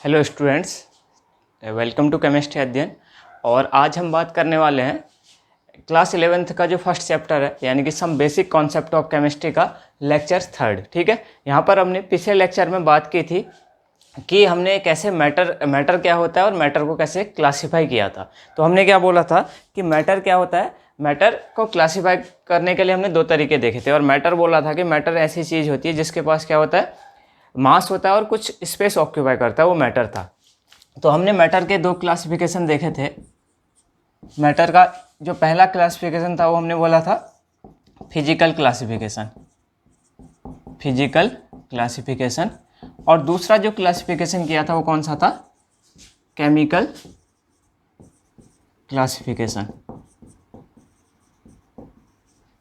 Hello students, welcome to chemistry अध्ययन। और आज हम बात करने वाले हैं क्लास 11th का जो फर्स्ट चैप्टर है, यानी कि some basic concept of chemistry का लेक्चर 3rd। ठीक है, यहाँ पर हमने पिछले लेक्चर में बात की थी कि हमने कैसे मैटर क्या होता है और मैटर को कैसे क्लासीफाई किया था। तो हमने क्या बोला था कि मैटर क्या होता है। मैटर को क्लासीफाई करने के लिए हमने दो तरीके देखे थे। और मैटर बोला था कि मैटर ऐसी चीज़ होती है जिसके पास क्या होता है, मास होता है और कुछ स्पेस ऑक्यूपाई करता है, वो मैटर था। तो हमने मैटर के दो क्लासिफिकेशन देखे थे। मैटर का जो पहला क्लासिफिकेशन था वो हमने बोला था फिजिकल क्लासिफिकेशन, और दूसरा जो क्लासिफिकेशन किया था वो कौन सा था, केमिकल क्लासिफिकेशन।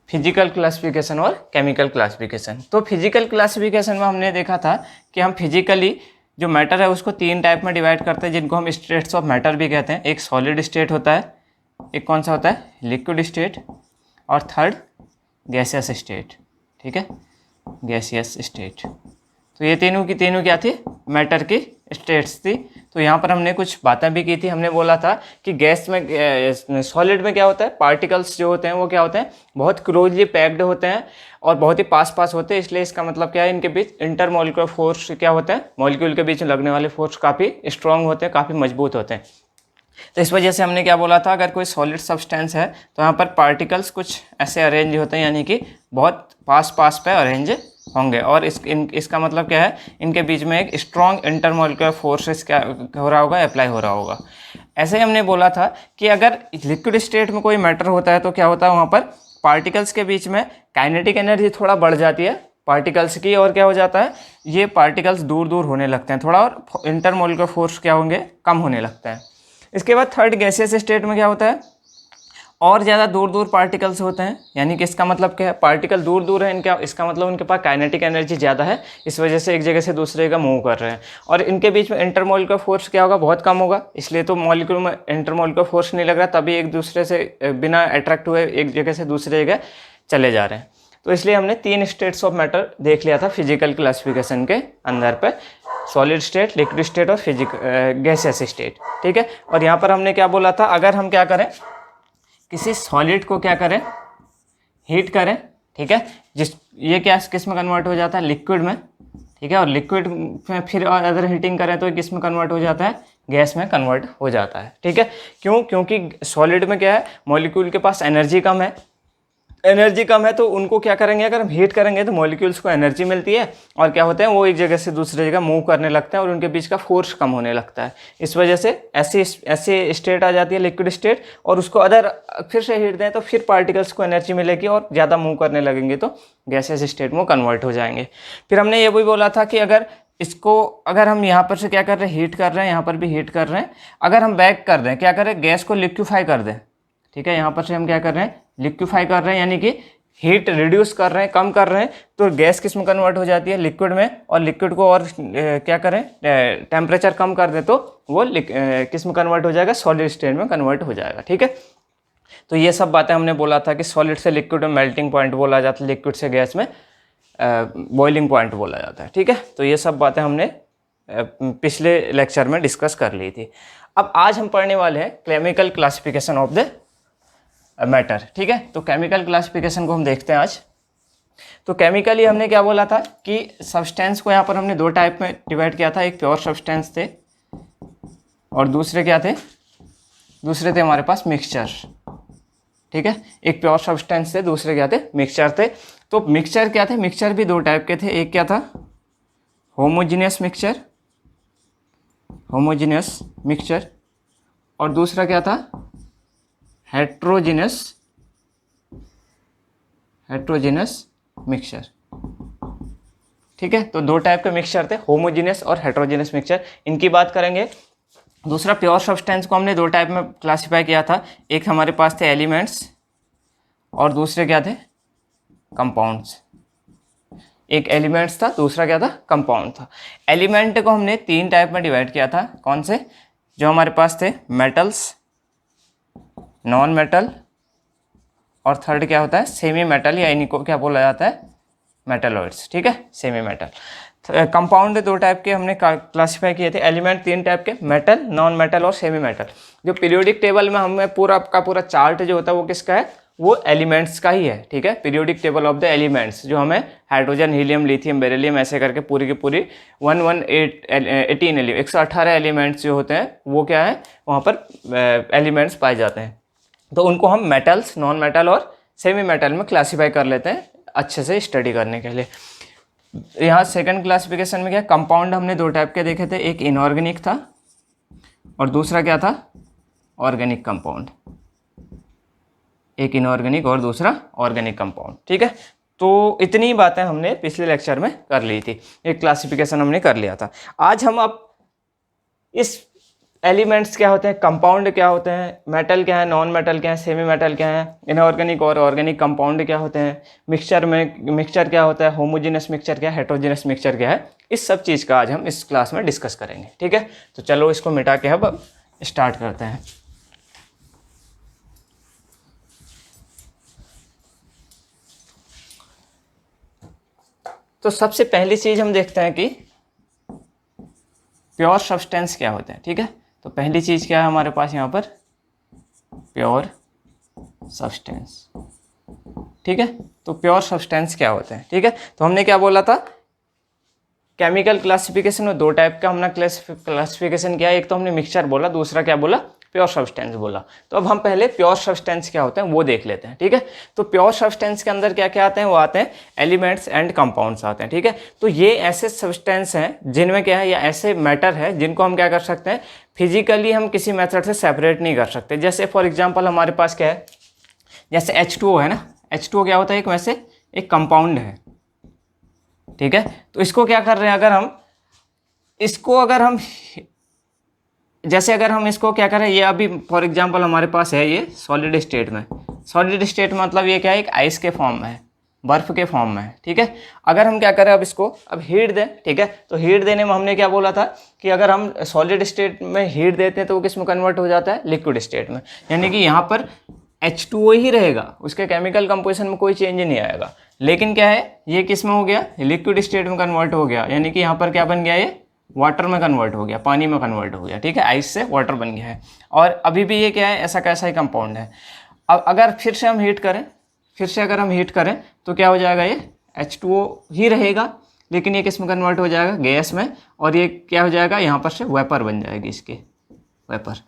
फिजिकल क्लासिफिकेशन और केमिकल क्लासिफिकेशन। तो फिजिकल क्लासिफिकेशन में हमने देखा था कि हम फिजिकली जो मैटर है उसको तीन टाइप में डिवाइड करते हैं, जिनको हम स्टेट्स ऑफ मैटर भी कहते हैं। एक सॉलिड स्टेट होता है, एक कौन सा होता है, लिक्विड स्टेट, और थर्ड गैसियस स्टेट। ठीक है, गैसियस स्टेट। तो ये तीनों की क्या थी, मैटर की स्टेट्स थी। तो यहाँ पर हमने कुछ बातें भी की थी। हमने बोला था कि गैस में, सॉलिड में क्या होता है, पार्टिकल्स जो होते हैं वो क्या होते हैं, बहुत क्लोजली पैक्ड होते हैं और बहुत ही पास होते हैं। इसलिए इसका मतलब क्या है, इनके बीच इंटरमॉलिक्यूलर फोर्स क्या होता है, मॉलिक्यूल के बीच में लगने वाले फोर्स काफ़ी स्ट्रॉन्ग होते हैं, काफ़ी मजबूत होते हैं। तो इस वजह से हमने क्या बोला था, अगर कोई सॉलिड सब्सटेंस है तो यहाँ पर पार्टिकल्स कुछ ऐसे अरेंज होते हैं, यानी कि बहुत पास पे अरेंज होंगे। और इसका मतलब क्या है, इनके बीच में एक स्ट्रॉन्ग इंटरमॉलिक्यूलर फोर्सेस क्या हो रहा होगा, अप्लाई हो रहा होगा। ऐसे ही हमने बोला था कि अगर लिक्विड स्टेट में कोई मैटर होता है तो क्या होता है, वहाँ पर पार्टिकल्स के बीच में काइनेटिक एनर्जी थोड़ा बढ़ जाती है पार्टिकल्स की, और क्या हो जाता है, ये पार्टिकल्स दूर होने लगते हैं थोड़ा, और इंटरमॉलिक्यूलर फोर्स क्या होंगे, कम होने लगता है। इसके बाद थर्ड गैसियस स्टेट में क्या होता है, और ज़्यादा दूर पार्टिकल्स होते हैं। यानी कि इसका मतलब क्या है, पार्टिकल दूर है इनका, इसका मतलब उनके पास काइनेटिक एनर्जी ज़्यादा है, इस वजह से एक जगह से दूसरे जगह मूव कर रहे हैं। और इनके बीच में इंटरमॉलिक्यूलर फोर्स क्या होगा, बहुत कम होगा। इसलिए तो मॉलिक्यूल में इंटरमॉलिक्यूलर फोर्स नहीं लग रहा, तभी एक दूसरे से बिना अट्रैक्ट हुए एक जगह से दूसरी जगह चले जा रहे हैं। तो इसलिए हमने तीन स्टेट्स ऑफ मैटर देख लिया था फिजिकल क्लासिफिकेशन के अंदर पे, सॉलिड स्टेट, लिक्विड स्टेट और गैसियस स्टेट। ठीक है, और यहाँ पर हमने क्या बोला था, अगर हम क्या करें, किसी सॉलिड को क्या करें, हीट करें। ठीक है, ये क्या किस में कन्वर्ट हो जाता है, लिक्विड में। ठीक है, और लिक्विड में फिर अगर हीटिंग करें तो किस में कन्वर्ट हो जाता है, गैस में कन्वर्ट हो जाता है। ठीक है, क्योंकि सॉलिड में क्या है, मॉलिक्यूल के पास एनर्जी कम है, तो उनको क्या करेंगे, अगर हम हीट करेंगे तो मॉलिक्यूल्स को एनर्जी मिलती है, और क्या होते हैं, वो एक जगह से दूसरी जगह मूव करने लगते हैं और उनके बीच का फोर्स कम होने लगता है। इस वजह से ऐसी स्टेट आ जाती है लिक्विड स्टेट, और उसको अगर फिर से हीट दें तो फिर पार्टिकल्स को एनर्जी मिलेगी और ज़्यादा मूव करने लगेंगे, तो गैसियस स्टेट में कन्वर्ट हो जाएंगे। फिर हमने ये भी बोला था कि अगर हम यहाँ पर से क्या कर रहे हैं, हीट कर रहे हैं, यहाँ पर भी हीट कर रहे हैं, अगर हम बैक कर दें, क्या करें, गैस को लिक्विफाई कर दें। ठीक है, यहाँ पर से हम क्या कर रहे हैं, लिक्विफाई कर रहे हैं, यानी कि हीट रिड्यूस कर रहे हैं, कम कर रहे हैं, तो गैस किस में कन्वर्ट हो जाती है, लिक्विड में। और लिक्विड को और क्या करें, टेम्परेचर कम कर दें तो वो किस में कन्वर्ट हो जाएगा, सॉलिड स्टेट में कन्वर्ट हो जाएगा। ठीक है, तो ये सब बातें हमने बोला था कि सॉलिड से लिक्विड में मेल्टिंग पॉइंट बोला जाता है, लिक्विड से गैस में बॉइलिंग पॉइंट बोला जाता है। ठीक है, तो ये सब बातें हमने पिछले लेक्चर में डिस्कस कर ली थी। अब आज हम पढ़ने वाले हैं chemical classification of the matter. ठीक है, तो केमिकल क्लासिफिकेशन को हम देखते हैं आज। तो केमिकली हमने क्या बोला था कि सब्सटेंस को यहाँ पर हमने दो टाइप में डिवाइड किया था, एक प्योर सब्सटेंस थे और दूसरे क्या थे, दूसरे थे हमारे पास मिक्सचर। ठीक है, एक प्योर सब्सटेंस थे, दूसरे क्या थे, मिक्सचर थे। तो मिक्सचर क्या थे, मिक्सचर भी दो टाइप के थे, एक क्या था, होमोजीनियस मिक्सचर, और दूसरा क्या था, हेट्रोजीनस मिक्सचर। ठीक है, तो दो टाइप के मिक्सचर थे, होमोजीनियस और हेट्रोजीनस मिक्सचर, इनकी बात करेंगे। दूसरा, प्योर सब्सटेंस को हमने दो टाइप में क्लासिफाई किया था, एक हमारे पास थे एलिमेंट्स और दूसरे क्या थे, कंपाउंड्स। एक एलिमेंट्स था, दूसरा क्या था, कंपाउंड था। एलिमेंट को हमने तीन टाइप में डिवाइड किया था, कौन से, जो हमारे पास थे, मेटल्स, नॉन मेटल, और थर्ड क्या होता है, सेमी मेटल, या इनको क्या बोला जाता है, मेटलॉइड्स। ठीक है, सेमी मेटल। कंपाउंड दो टाइप के हमने क्लासीफाई किए थे, एलिमेंट तीन टाइप के, मेटल, नॉन मेटल और सेमी मेटल। जो पीरियोडिक टेबल में हमें पूरा का पूरा चार्ट जो होता है वो किसका है, वो एलिमेंट्स का ही है, ठीक है। Periodic table of the elements जो हमें हाइड्रोजन, हीलियम, लिथियम, बेरिलियम ऐसे करके पूरी की पूरी 118 एलिमेंट्स जो होते हैं वो क्या है, वहाँ पर एलिमेंट्स पाए जाते हैं। तो उनको हम मेटल्स, नॉन मेटल और सेमी मेटल में क्लासीफाई कर लेते हैं अच्छे से स्टडी करने के लिए। यहाँ सेकंड क्लासिफिकेशन में क्या, कंपाउंड हमने दो टाइप के देखे थे, एक इनऑर्गेनिक था और दूसरा क्या था, ऑर्गेनिक कंपाउंड। एक इनऑर्गेनिक और दूसरा ऑर्गेनिक कंपाउंड, ठीक है। तो इतनी बातें हमने पिछले लेक्चर में कर ली थी, एक क्लासिफिकेशन हमने कर लिया था। आज हम अब इस एलिमेंट्स क्या होते हैं, कंपाउंड क्या होते हैं, मेटल क्या है, नॉन मेटल क्या है, सेमी मेटल क्या है, इनऑर्गेनिक और ऑर्गेनिक कंपाउंड क्या होते हैं, मिक्सचर क्या होता है, होमोजेनस मिक्सचर क्या है, हेटेरोजेनस मिक्सचर क्या है, इस सब चीज़ का आज हम इस क्लास में डिस्कस करेंगे, ठीक है। तो चलो इसको मिटा के अब स्टार्ट करते हैं। तो सबसे पहली चीज़ हम देखते हैं कि प्योर सब्सटेंस क्या होते हैं, ठीक है। तो पहली चीज़ क्या है हमारे पास यहाँ पर, प्योर सब्सटेंस, ठीक है। तो प्योर सब्सटेंस क्या होते हैं, ठीक है। तो हमने क्या बोला था, केमिकल क्लासिफिकेशन में दो टाइप का हमने क्लासिफिकेशन किया, एक तो हमने मिक्सचर बोला, दूसरा क्या बोला, प्योर सब्सटेंस बोला। तो अब हम पहले प्योर सब्सटेंस क्या होते हैं वो देख लेते हैं, ठीक है। तो प्योर सब्सटेंस के अंदर क्या क्या आते हैं, वो आते हैं एलिमेंट्स एंड कंपाउंड्स आते हैं, ठीक है। तो ये ऐसे सब्सटेंस हैं जिनमें क्या है, या ऐसे मैटर है जिनको हम क्या कर सकते हैं, फिजिकली हम किसी मेथड से सेपरेट नहीं कर सकते। जैसे फॉर एग्जाम्पल हमारे पास क्या है, जैसे H2O है ना, H2O क्या होता है, एक वैसे एक कंपाउंड है, ठीक है। तो इसको क्या कर रहे हैं, अगर हम जैसे अगर हम इसको क्या करें, ये अभी फॉर एग्जांपल हमारे पास है ये सॉलिड स्टेट में, सॉलिड स्टेट मतलब ये क्या है, एक आइस के फॉर्म में है, बर्फ के फॉर्म में है, ठीक है। अगर हम क्या करें, अब इसको अब हीट दें, ठीक है। तो हीट देने में हमने क्या बोला था कि अगर हम सॉलिड स्टेट में हीट देते हैं तो वो किस में कन्वर्ट हो जाता है, लिक्विड स्टेट में। यानी कि यहाँ पर H2O ही रहेगा, उसके केमिकल कंपोजिशन में कोई चेंज नहीं आएगा। लेकिन क्या है, ये किस में हो गया, लिक्विड स्टेट में कन्वर्ट हो गया। यानी कि यहाँ पर क्या बन गया, ये वाटर में कन्वर्ट हो गया, पानी में कन्वर्ट हो गया, ठीक है। आइस से वाटर बन गया है। और अभी भी ये क्या है, ऐसा कैसा ही कंपाउंड है। अब अगर फिर से हम हीट करें, अगर हम हीट करें तो क्या हो जाएगा, ये H2O ही रहेगा, लेकिन ये किस में कन्वर्ट हो जाएगा, गैस में। और ये क्या हो जाएगा, यहाँ पर से वेपर बन जाएगी, इसके वेपर,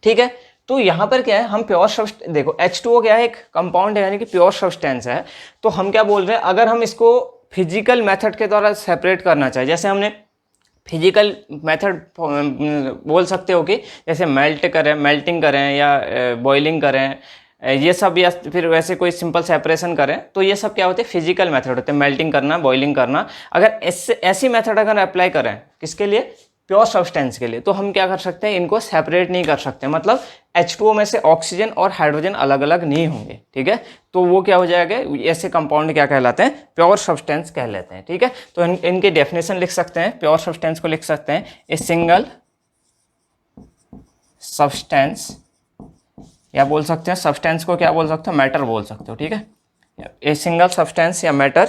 ठीक है। तो यहाँ पर क्या है, हम प्योर सब्सटेंस, देखो H2O क्या है, एक कंपाउंड है, यानी कि प्योर सब्सटेंस है। तो हम क्या बोल रहे हैं, अगर हम इसको फिजिकल मेथड के द्वारा सेपरेट करना चाहे, जैसे हमने फिजिकल मेथड बोल सकते हो कि जैसे मेल्टिंग करें या बॉइलिंग करें, ये सब, या फिर वैसे कोई सिंपल सेपरेशन करें, तो ये सब क्या होते हैं, फिजिकल मेथड होते हैं, मेल्टिंग करना, बॉइलिंग करना। अगर ऐसी मेथड अगर अप्लाई करें किसके लिए, प्योर सब्सटेंस के लिए, तो हम क्या कर सकते हैं, इनको सेपरेट नहीं कर सकते। मतलब H2O में से ऑक्सीजन और हाइड्रोजन अलग अलग नहीं होंगे, ठीक है। तो वो क्या हो जाएगा, ऐसे कंपाउंड क्या कहलाते हैं, प्योर सब्सटेंस कहलाते हैं, ठीक है। तो इनके डेफिनेशन लिख सकते हैं, प्योर सब्सटेंस को लिख सकते हैं, ए सिंगल सब्सटेंस, या बोल सकते हैं सब्सटेंस को क्या बोल सकते हो, मैटर बोल सकते हो, ठीक है। ए सिंगल सब्सटेंस या matter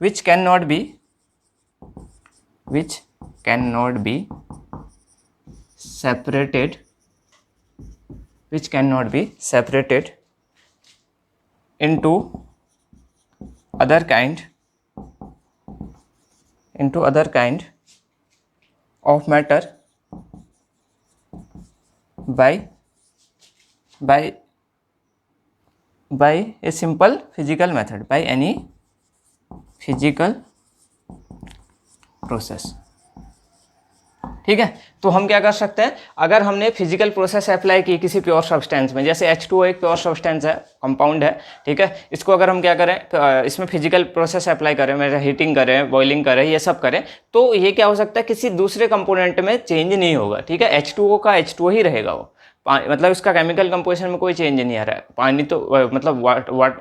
which can not be separated into other kind of matter by a simple physical method, by any physical process, ठीक है। तो हम क्या कर सकते हैं, अगर हमने फिजिकल प्रोसेस अप्लाई की किसी प्योर सब्सटेंस में, जैसे H2O एक प्योर सब्सटेंस है, कंपाउंड है, ठीक है। इसको अगर हम क्या करें, इसमें फिजिकल प्रोसेस अप्लाई करें, मतलब हीटिंग करें, बॉइलिंग करें, ये सब करें, तो ये क्या हो सकता है, किसी दूसरे कंपोनेंट में चेंज नहीं होगा, ठीक है। H2O का H2O ही रहेगा, वो मतलब इसका केमिकल कंपोजिशन में कोई चेंज नहीं आ रहा है। पानी तो मतलब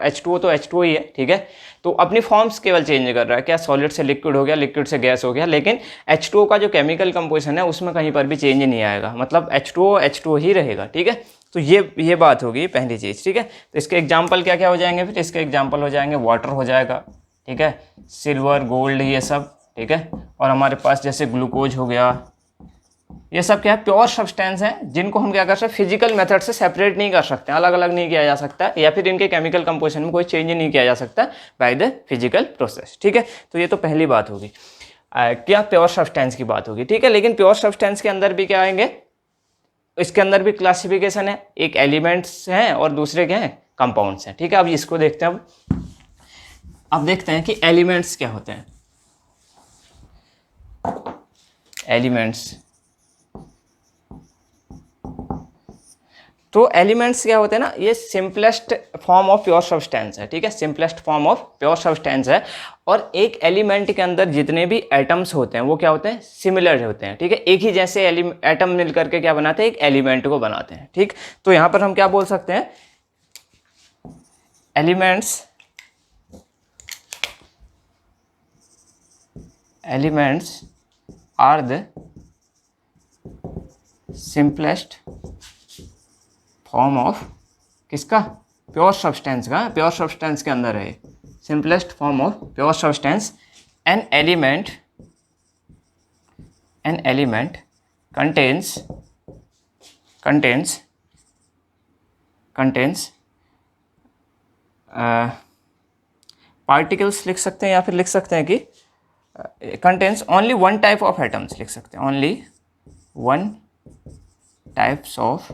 H2O तो H2O ही है, ठीक है। तो अपनी फॉर्म्स केवल चेंज कर रहा है, क्या सॉलिड से लिक्विड हो गया, लिक्विड से गैस हो गया, लेकिन H2O का जो केमिकल कंपोजिशन है उसमें कहीं पर भी चेंज नहीं आएगा, मतलब H2O ही रहेगा, ठीक है। तो ये बात होगी पहली चीज़, ठीक है। तो इसके एग्जाम्पल क्या क्या हो जाएंगे, फिर इसके एग्जाम्पल हो जाएंगे, वाटर हो जाएगा, ठीक है, सिल्वर, गोल्ड, ये सब ठीक है। और हमारे पास जैसे ग्लूकोज हो गया, ये सब क्या है, प्योर सब्सटेंस हैं जिनको हम क्या कर सकते हैं, फिजिकल मेथड से सेपरेट नहीं कर सकते, अलग अलग नहीं किया जा सकता, या फिर इनके केमिकल कंपोजिशन में कोई चेंज नहीं किया जा सकता बाय द फिजिकल प्रोसेस, ठीक है। तो ये तो पहली बात होगी, क्या प्योर सब्सटेंस की बात होगी, ठीक है। लेकिन प्योर सब्सटेंस के अंदर भी क्या आएंगे, इसके अंदर भी क्लासिफिकेशन है, एक एलिमेंट्स हैं और दूसरे क्या हैं, कंपाउंड्स हैं, ठीक है। अब इसको देखते हैं। अब देखते हैं कि एलिमेंट्स क्या होते हैं। एलिमेंट्स, तो एलिमेंट्स क्या होते हैं ना, ये simplest form of pure substance है, ठीक है, simplest form of pure substance है। और एक एलिमेंट के अंदर जितने भी एटम्स होते हैं वो क्या होते हैं, सिमिलर होते हैं, ठीक है। एक ही जैसे एटम मिल करके क्या बनाते हैं, एक एलिमेंट को बनाते हैं, ठीक। तो यहाँ पर हम क्या बोल सकते हैं, elements are the simplest form of किसका, प्योर सब्सटेंस का, प्योर सब्सटेंस के अंदर है, simplest form of pure substance. An element contains particles लिख सकते हैं, या फिर लिख सकते हैं कि contains only one type of atoms, लिख सकते हैं only one types of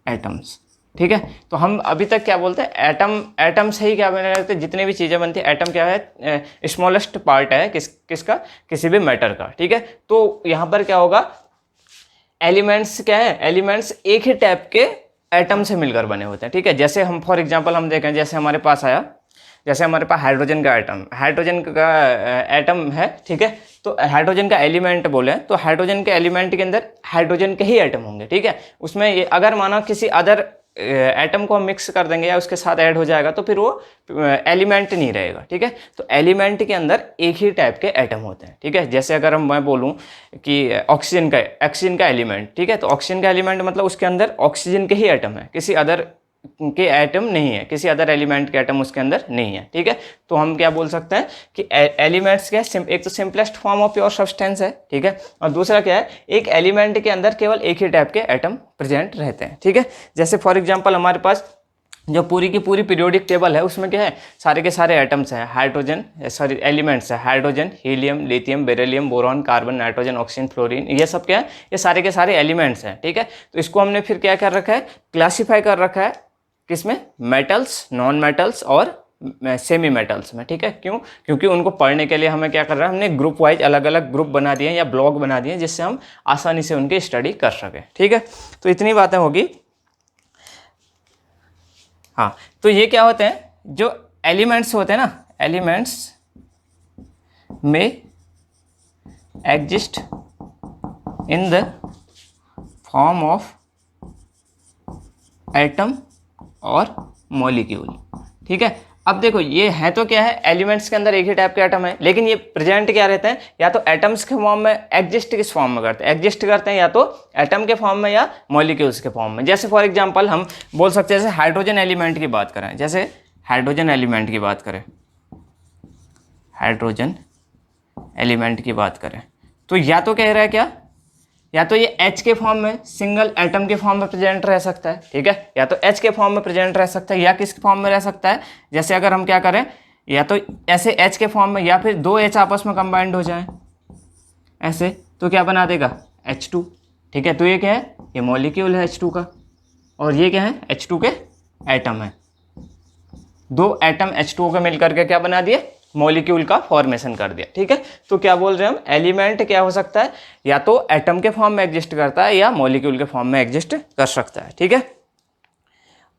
atoms, ठीक है। तो हम अभी तक क्या बोलते हैं, एटम से ही क्या बने रहते हैं, जितनी भी चीज़ें बनती है, एटम क्या है, स्मॉलेस्ट पार्ट है किसका, किसी भी मैटर का, ठीक है। तो यहाँ पर क्या होगा, एलिमेंट्स क्या है, एलिमेंट्स एक ही टाइप के एटम से मिलकर बने होते हैं, ठीक है। जैसे हम फॉर एग्जांपल हम देखें, जैसे हमारे पास आया, जैसे हमारे पास हाइड्रोजन का एटम है, ठीक है। तो हाइड्रोजन का एलिमेंट बोले तो हाइड्रोजन के एलिमेंट के अंदर हाइड्रोजन के ही एटम होंगे, ठीक है। उसमें ये अगर माना किसी अदर एटम को हम मिक्स कर देंगे या उसके साथ ऐड हो जाएगा तो फिर वो एलिमेंट नहीं रहेगा, ठीक है। तो एलिमेंट के अंदर एक ही टाइप के एटम होते हैं, ठीक है। जैसे अगर मैं बोलूं कि ऑक्सीजन का एलिमेंट, ठीक है, तो ऑक्सीजन का एलिमेंट मतलब उसके अंदर ऑक्सीजन के ही एटम है, किसी अदर के एटम नहीं है, किसी अदर एलिमेंट के एटम उसके अंदर नहीं है, ठीक है। तो हम क्या बोल सकते हैं कि एलिमेंट्स क्या है, एक तो simplest form of pure substance है, ठीक है। और दूसरा क्या है, एक एलिमेंट के अंदर केवल एक ही टाइप के एटम प्रेजेंट रहते हैं, ठीक है। जैसे फॉर एग्जांपल हमारे पास जो पूरी की पूरी पीरियोडिक टेबल है उसमें क्या है, सारे के सारे एटम्स हैं, एलिमेंट्स है, hydrogen, helium, lithium, beryllium, boron, carbon, nitrogen, oxygen, fluorine, ये सब क्या है, ये सारे के सारे एलिमेंट्स हैं, ठीक है। तो इसको हमने फिर क्या कर रखा है, क्लासीफाई कर रखा है किसमें, मेटल्स, नॉन मेटल्स और सेमी मेटल्स में, ठीक है। क्यों, क्योंकि उनको पढ़ने के लिए हमें क्या कर रहा है, हमने ग्रुप वाइज अलग अलग ग्रुप बना दिए या ब्लॉक बना दिए जिससे हम आसानी से उनकी स्टडी कर सकें, ठीक है। तो इतनी बातें होगी। हाँ, तो ये क्या होते हैं, जो एलिमेंट्स होते हैं ना, एलिमेंट्स में exist in the form of atom और मॉलिक्यूल, ठीक है। अब देखो ये है तो क्या है, एलिमेंट्स के अंदर एक ही टाइप के एटम है, लेकिन ये प्रेजेंट क्या रहते हैं, या तो एटम्स के फॉर्म में, एग्जिस्ट किस फॉर्म में करते हैं, एग्जिस्ट करते हैं या तो एटम के फॉर्म में या मॉलिक्यूल्स के फॉर्म में। जैसे फॉर एग्जांपल हम बोल सकते हैं, जैसे हाइड्रोजन एलिमेंट की बात करें, जैसे हाइड्रोजन एलिमेंट की बात करें, हाइड्रोजन एलिमेंट की बात करें तो या तो कह रहा है क्या, या तो ये H के फॉर्म में, सिंगल एटम के फॉर्म में प्रेजेंट रह सकता है, ठीक है, या तो H के फॉर्म में प्रेजेंट रह सकता है, या किस फॉर्म में रह सकता है, जैसे अगर हम क्या करें, या तो ऐसे H के फॉर्म में, या फिर दो H आपस में कंबाइंड हो जाए ऐसे, तो क्या बना देगा, H2, ठीक है। तो ये क्या है, ये मॉलिक्यूल है H2 का, और ये क्या है, H2 के एटम है, दो एटम H2O के मिलकर के क्या बना दिए, मॉलिक्यूल का फॉर्मेशन कर दिया, ठीक है। तो क्या बोल रहे हैं हम, एलिमेंट क्या हो सकता है, या तो एटम के फॉर्म में एग्जिस्ट करता है या मॉलिक्यूल के फॉर्म में एग्जिस्ट कर सकता है, ठीक है।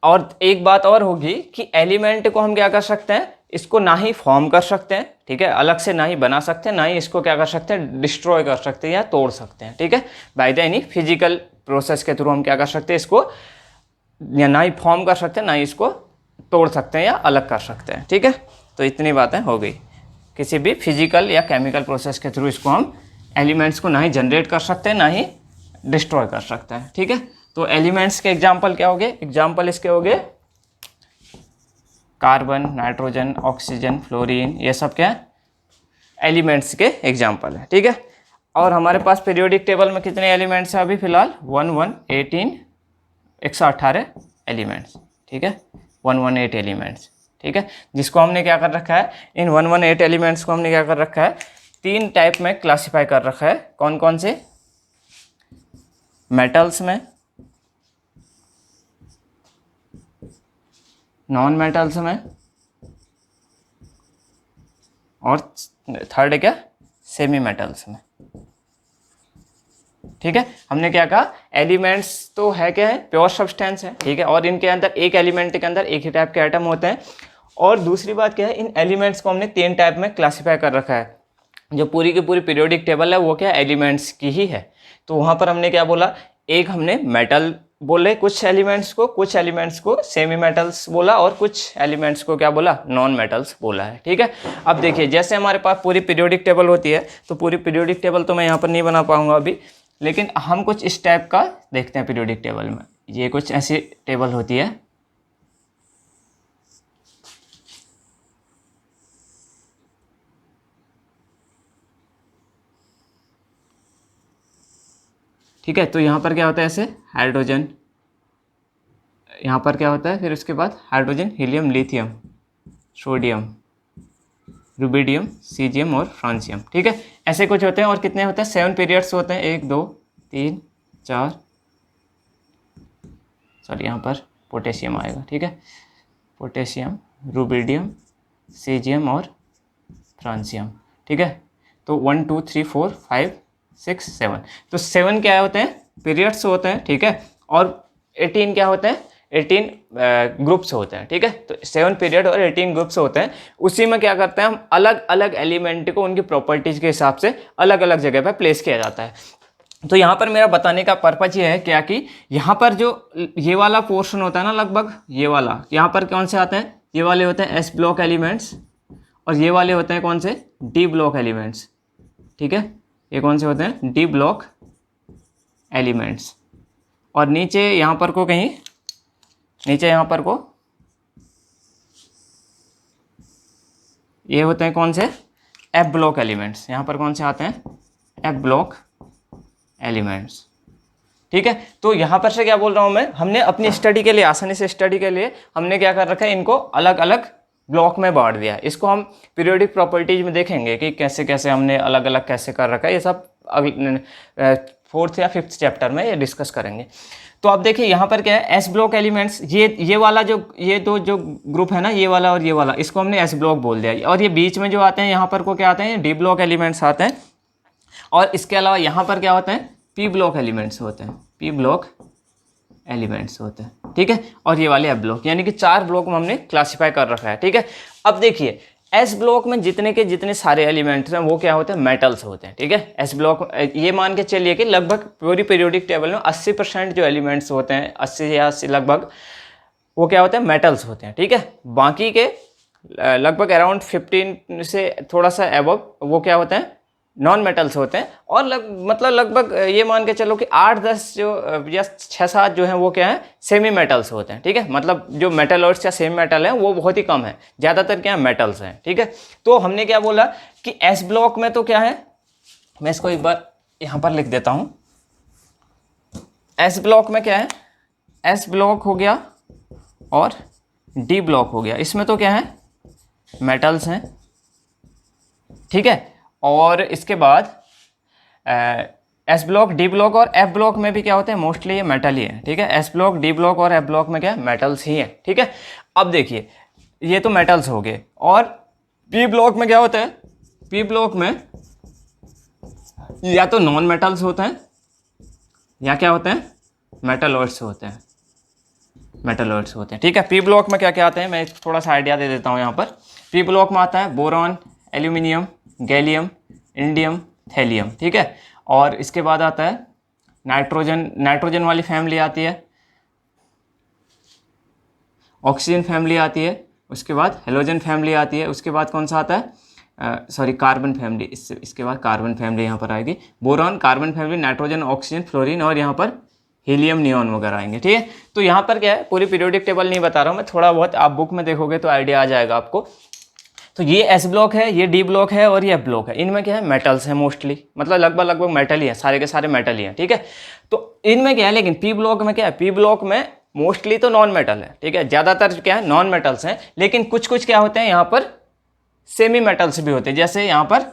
और एक बात और होगी कि एलिमेंट को हम क्या कर सकते हैं, इसको ना ही फॉर्म कर सकते हैं, ठीक है, अलग से ना ही बना सकते हैं, ना ही इसको क्या कर सकते हैं, डिस्ट्रॉय कर सकते हैं या तोड़ सकते हैं, ठीक है। By the any physical process के थ्रू हम क्या कर सकते हैं, इसको या ना ही फॉर्म कर सकते हैं, ना ही इसको तोड़ सकते हैं या अलग कर सकते हैं, ठीक है। तो इतनी बातें हो गई, किसी भी फिजिकल या केमिकल प्रोसेस के थ्रू इसको हम एलिमेंट्स को ना ही जनरेट कर सकते हैं, ना ही डिस्ट्रॉय कर सकते हैं, ठीक है। तो एलिमेंट्स के एग्जांपल क्या हो गए, एग्जांपल इसके हो गए कार्बन, नाइट्रोजन, ऑक्सीजन, फ्लोरीन, ये सब क्या है, एलिमेंट्स के एग्जाम्पल है, ठीक है। और हमारे पास पीरियोडिक टेबल में कितने एलिमेंट्स हैं अभी फिलहाल 118 एलिमेंट्स, ठीक है, 118 एलिमेंट्स, ठीक है, जिसको हमने क्या कर रखा है, इन 118 एलिमेंट्स को हमने क्या कर रखा है, 3 टाइप में क्लासीफाई कर रखा है। कौन कौन से? मेटल्स में, नॉन मेटल्स में, और थर्ड क्या, सेमी मेटल्स में, ठीक है। हमने क्या कहा, एलिमेंट्स तो है क्या है, प्योर सब्सटेंस है, ठीक है, और इनके अंदर एक एलिमेंट के अंदर एक ही टाइप के एटम होते हैं। और दूसरी बात क्या है, इन एलिमेंट्स को हमने 3 टाइप में क्लासीफाई कर रखा है। जो पूरी की पूरी पीरियोडिक टेबल है वो क्या एलिमेंट्स की ही है। तो वहाँ पर हमने क्या बोला, एक हमने मेटल बोले कुछ एलिमेंट्स को सेमी मेटल्स बोला, और कुछ एलिमेंट्स को क्या बोला, नॉन मेटल्स बोला है, ठीक है। अब देखिए, जैसे हमारे पास पूरी पीरियोडिक टेबल होती है, तो पूरी पीरियोडिक टेबल तो मैं यहाँ पर नहीं बना पाऊंगा अभी, लेकिन हम कुछ इस टाइप का देखते हैं पीरियोडिक टेबल में। ये कुछ ऐसी टेबल होती है, ठीक है। तो यहाँ पर क्या होता है, ऐसे हाइड्रोजन, यहाँ पर क्या होता है, फिर उसके बाद hydrogen, helium, lithium, sodium, rubidium, caesium और फ्रांसियम, ठीक है, ऐसे कुछ होते हैं। और कितने होते हैं, 7 पीरियड्स होते हैं, 1 2 3 4, सॉरी यहाँ पर पोटेशियम आएगा, ठीक है, पोटेशियम, रुबिडियम, सीजियम और फ्रांसियम, ठीक है। तो 1 2 3 4 5 6 7, तो 7 क्या होते हैं, पीरियड्स होते हैं, ठीक है। और 18 क्या होते हैं, 18 ग्रुप्स होते हैं, ठीक है। तो 7 पीरियड और 18 ग्रुप्स होते हैं। उसी में क्या करते हैं हम, अलग अलग एलिमेंट को उनकी प्रॉपर्टीज के हिसाब से अलग अलग जगह पर प्लेस किया जाता है। तो यहाँ पर मेरा बताने का पर्पज ये है क्या कि यहाँ पर जो ये वाला पोर्शन होता है ना, लगभग ये वाला, यहाँ पर कौन से आते हैं, ये वाले होते हैं एस ब्लॉक एलिमेंट्स, और ये वाले होते हैं कौन से, डी ब्लॉक एलिमेंट्स, ठीक है। ये कौन से होते हैं, डी ब्लॉक एलिमेंट्स। और नीचे यहाँ पर को कहीं, नीचे यहाँ पर को ये होते हैं कौन से, एफ ब्लॉक एलिमेंट्स। यहाँ पर कौन से आते हैं, एफ ब्लॉक एलिमेंट्स, ठीक है। तो यहाँ पर से क्या बोल रहा हूँ मैं, हमने अपनी स्टडी के लिए, आसानी से स्टडी के लिए हमने क्या कर रखा है, इनको अलग अलग ब्लॉक में बांट दिया। इसको हम पीरियोडिक प्रॉपर्टीज में देखेंगे कि कैसे कैसे हमने अलग अलग कैसे कर रखा है, ये सब अगले 4th या 5th चैप्टर में ये डिस्कस करेंगे। तो अब देखिए यहाँ पर क्या है, एस ब्लॉक एलिमेंट्स, ये वाला जो, ये दो जो ग्रुप है ना, ये वाला और ये वाला, इसको हमने एस ब्लॉक बोल दिया। और ये बीच में जो आते हैं, यहाँ पर को क्या आते हैं, डी ब्लॉक एलिमेंट्स आते हैं। और इसके अलावा यहाँ पर क्या होते हैं, पी ब्लॉक एलिमेंट्स होते हैं, पी ब्लॉक एलिमेंट्स होते हैं, ठीक है। और ये वाले एफ ब्लॉक, यानी कि 4 ब्लॉक में हमने क्लासीफाई कर रखा है, ठीक है। अब देखिए, एस ब्लॉक में जितने के जितने सारे एलिमेंट्स हैं वो क्या होते हैं, मेटल्स होते हैं, ठीक है। एस ब्लॉक, ये मान के चलिए कि लगभग पूरी पीरियोडिक टेबल में 80% जो एलिमेंट्स होते हैं, 80 या 80 लगभग, वो क्या होते हैं, मेटल्स होते हैं, ठीक है। बाकी के लगभग अराउंड 15 से थोड़ा सा एबव वो क्या होते हैं, नॉन मेटल्स होते हैं। और मतलब लगभग ये मान के चलो कि 8-10 जो या 6-7 जो हैं वो क्या है, सेमी मेटल्स होते हैं, ठीक है। मतलब जो मेटलॉइड्स या सेमी मेटल हैं वो बहुत ही कम है, ज़्यादातर क्या है, मेटल्स हैं, ठीक है। तो हमने क्या बोला कि एस ब्लॉक में तो क्या है, मैं इसको एक बार यहाँ पर लिख देता हूँ। एस ब्लॉक में क्या है, एस ब्लॉक हो गया और डी ब्लॉक हो गया, इसमें तो क्या है, मेटल्स हैं, ठीक है। और इसके बाद एस ब्लॉक, डी ब्लॉक और एफ ब्लॉक में भी क्या होते हैं, मोस्टली ये मेटल ही है, ठीक है। एस ब्लॉक, डी ब्लॉक और एफ ब्लॉक में क्या है, मेटल्स ही है, ठीक है। अब देखिए, ये तो मेटल्स हो गए। और पी ब्लॉक में क्या होता है, पी ब्लॉक में या तो नॉन मेटल्स होते हैं या क्या होते हैं, मेटलॉइड्स होते हैं, मेटलॉइड्स होते हैं, ठीक है। पी ब्लॉक में क्या क्या आते हैं, मैं थोड़ा सा आइडिया दे देता हूँ यहाँ पर। पी ब्लॉक में आता है boron, aluminium, gallium, indium, thallium, ठीक है। और इसके बाद आता है नाइट्रोजन, नाइट्रोजन वाली फैमिली आती है, ऑक्सीजन फैमिली आती है, उसके बाद हेलोजन फैमिली आती है, उसके बाद कौन सा आता है, सॉरी कार्बन फैमिली, इसके बाद कार्बन फैमिली यहाँ पर आएगी। Boron, carbon family, nitrogen, oxygen, fluorine और यहाँ पर हीलियम, नियॉन वगैरह आएंगे, ठीक है। तो यहाँ पर क्या है, पूरी पीरियोडिक टेबल नहीं बता रहा हूँ मैं, थोड़ा बहुत आप बुक में देखोगे तो आइडिया आ जाएगा आपको। तो ये एस ब्लॉक है, ये डी ब्लॉक है और ये एफ ब्लॉक है। इनमें क्या है, मेटल्स है मोस्टली, मतलब लगभग मेटल ही है, सारे के सारे मेटल ही हैं, ठीक है। तो इनमें क्या है, लेकिन पी ब्लॉक में क्या है, पी ब्लॉक में मोस्टली तो नॉन मेटल है, ठीक है, ज़्यादातर क्या है नॉन मेटल्स हैं, लेकिन कुछ कुछ क्या होते हैं यहाँ पर सेमी मेटल्स भी होते हैं, जैसे यहाँ पर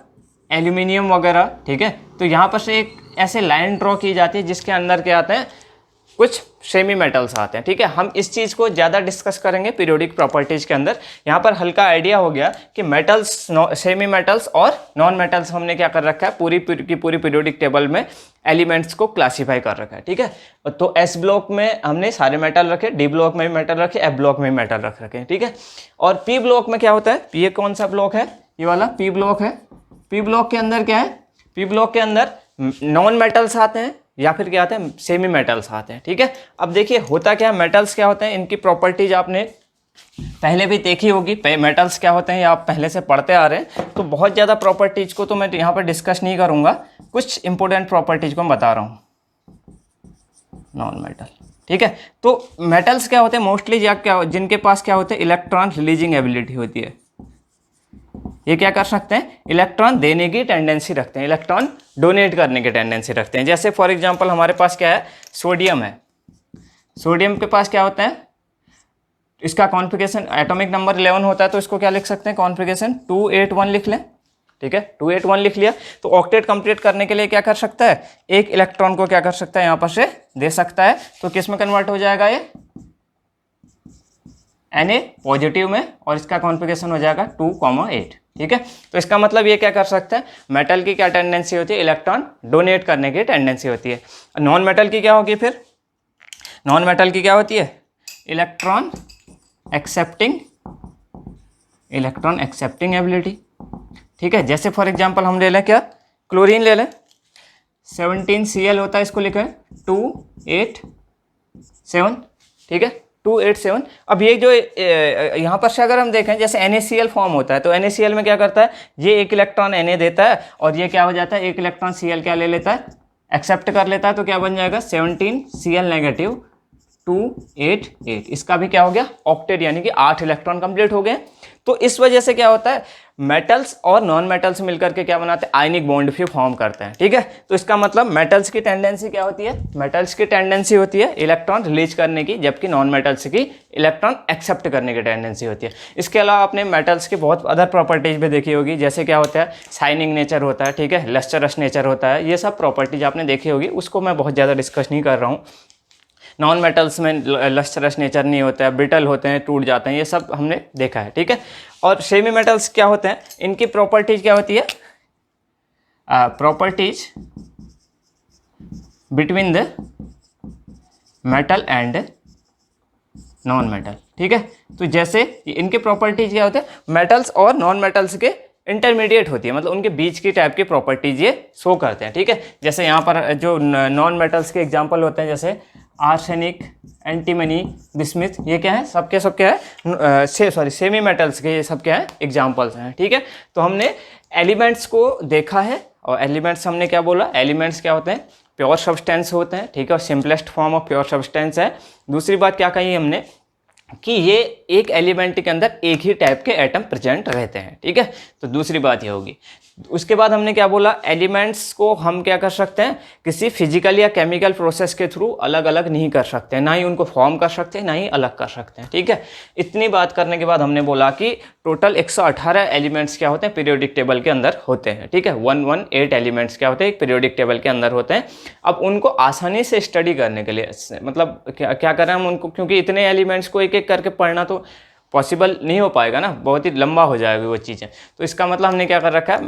एल्यूमिनियम वगैरह, ठीक है। तो यहाँ पर से एक ऐसे लाइन ड्रॉ की जाती है जिसके अंदर क्या आते हैं, कुछ सेमी मेटल्स आते हैं, ठीक है। हम इस चीज़ को ज़्यादा डिस्कस करेंगे पीरियोडिक प्रॉपर्टीज़ के अंदर। यहाँ पर हल्का आइडिया हो गया कि मेटल्स, सेमी मेटल्स और नॉन मेटल्स हमने क्या कर रखा है, पूरी पीरियोडिक टेबल में एलिमेंट्स को क्लासीफाई कर रखा है, ठीक है। तो एस ब्लॉक में हमने सारे मेटल रखे, डी ब्लॉक में भी मेटल रखे, एफ ब्लॉक में भी मेटल रख रखे हैं, ठीक है। और पी ब्लॉक में क्या होता है, ये कौन सा ब्लॉक है, ये वाला पी ब्लॉक है। पी ब्लॉक के अंदर क्या है, पी ब्लॉक के अंदर नॉन मेटल्स आते हैं या फिर क्या आते हैं, सेमी मेटल्स आते हैं, ठीक है। अब देखिए होता क्या है, मेटल्स क्या होते हैं, इनकी प्रॉपर्टीज आपने पहले भी देखी होगी, मेटल्स क्या होते हैं ये आप पहले से पढ़ते आ रहे हैं, तो बहुत ज़्यादा प्रॉपर्टीज को तो मैं यहाँ पर डिस्कस नहीं करूँगा, कुछ इंपॉर्टेंट प्रॉपर्टीज को मैं बता रहा हूँ। नॉन मेटल, ठीक है। तो मेटल्स क्या होते हैं मोस्टली, जिनके पास क्या होते हैं, इलेक्ट्रॉन रिलीजिंग एबिलिटी होती है। ये क्या कर सकते हैं, इलेक्ट्रॉन देने की टेंडेंसी रखते हैं, इलेक्ट्रॉन डोनेट करने की टेंडेंसी रखते हैं। जैसे फॉर एग्जांपल हमारे पास क्या है, सोडियम है। सोडियम के पास क्या होता है, इसका कॉन्फ़िगरेशन एटॉमिक नंबर 11 होता है, तो इसको क्या लिख सकते हैं, कॉन्फ़िगरेशन 281 लिख लें, ठीक है। 281 लिख लिया तो ऑक्टेट कंप्लीट करने के लिए क्या कर सकता है, एक इलेक्ट्रॉन को क्या कर सकता है, यहाँ पर से दे सकता है। तो किस में कन्वर्ट हो जाएगा, ये Na पॉजिटिव में, और इसका कॉन्फ़िगरेशन हो जाएगा 2,8, ठीक है। तो इसका मतलब ये क्या कर सकते हैं, मेटल की क्या टेंडेंसी होती है, इलेक्ट्रॉन डोनेट करने की टेंडेंसी होती है। नॉन मेटल की क्या होगी फिर, नॉन मेटल की क्या होती है, इलेक्ट्रॉन एक्सेप्टिंग एबिलिटी, ठीक है। जैसे फॉर एग्जांपल हम ले लें क्या, क्लोरीन ले लें, 17Cl होता है, इसको लिखें 287, ठीक है, 287। अब ये जो यहाँ पर से अगर हम देखें, जैसे NaCl फॉर्म होता है, तो NaCl में क्या करता है, ये एक इलेक्ट्रॉन Na देता है और ये क्या हो जाता है, एक इलेक्ट्रॉन Cl क्या ले लेता है, एक्सेप्ट कर लेता है। तो क्या बन जाएगा, 17Cl नेगेटिव 288, इसका भी क्या हो गया, ऑक्टेट, यानी कि 8 इलेक्ट्रॉन कंप्लीट हो गए। तो इस वजह से क्या होता है, मेटल्स और नॉन मेटल्स मिलकर के क्या बनाते हैं, आयनिक बॉन्ड भी फॉर्म करते हैं, ठीक है। तो इसका मतलब मेटल्स की टेंडेंसी क्या होती है, मेटल्स की टेंडेंसी होती है इलेक्ट्रॉन रिलीज करने की, जबकि नॉन मेटल्स की इलेक्ट्रॉन एक्सेप्ट करने की टेंडेंसी होती है। इसके अलावा आपने मेटल्स की बहुत अदर प्रॉपर्टीज भी देखी होगी, जैसे क्या होता है, शाइनिंग नेचर होता है, ठीक है, लस्टरस नेचर होता है, ये सब प्रॉपर्टीज आपने देखी होगी, उसको मैं बहुत ज़्यादा डिस्कस नहीं कर रहा हूँ। नॉन मेटल्स में लस्टरस नेचर नहीं होता है, ब्रिटल होते हैं, टूट जाते हैं, ये सब हमने देखा है, ठीक है। और सेमी मेटल्स क्या होते हैं, इनकी प्रॉपर्टीज क्या होती है, properties between the metal and non metal, ठीक है। तो जैसे इनके प्रॉपर्टीज क्या होते हैं, मेटल्स और नॉन मेटल्स के इंटरमीडिएट होती है, मतलब उनके बीच की टाइप की प्रॉपर्टीज ये शो करते हैं, ठीक है। जैसे यहाँ पर जो नॉन मेटल्स के एग्जांपल होते हैं, जैसे आर्सेनिक, एंटीमनी, बिस्मिथ, ये क्या है, सब क्या है, सेमी मेटल्स के ये सब क्या है, एग्जांपल्स हैं, ठीक है। तो हमने एलिमेंट्स को देखा है, और एलिमेंट्स हमने क्या बोला, एलिमेंट्स क्या होते हैं, प्योर सब्सटेंस होते हैं, ठीक है, और simplest form of pure substance है। दूसरी बात क्या कही हमने, कि ये एक एलिमेंट के अंदर एक ही टाइप के एटम प्रेजेंट रहते हैं, ठीक है। तो दूसरी बात ये होगी। उसके बाद हमने क्या बोला, एलिमेंट्स को हम क्या कर सकते हैं, किसी फिजिकल या केमिकल प्रोसेस के थ्रू अलग अलग नहीं कर सकते, ना ही उनको फॉर्म कर सकते हैं, ना ही अलग कर सकते हैं, ठीक है। इतनी बात करने के बाद हमने बोला कि टोटल 118 एलिमेंट्स क्या होते हैं, पीरियोडिक टेबल के अंदर होते हैं, ठीक है। 118 एलिमेंट्स क्या होते हैं, एक पीरियोडिक टेबल के अंदर होते हैं। अब उनको आसानी से स्टडी करने के लिए, मतलब क्या करें हम उनको, क्योंकि इतने एलिमेंट्स को एक एक करके पढ़ना तो पॉसिबल नहीं हो पाएगा ना, बहुत ही लंबा हो जाएगी वो चीज़ें। तो इसका मतलब हमने क्या कर रखा है,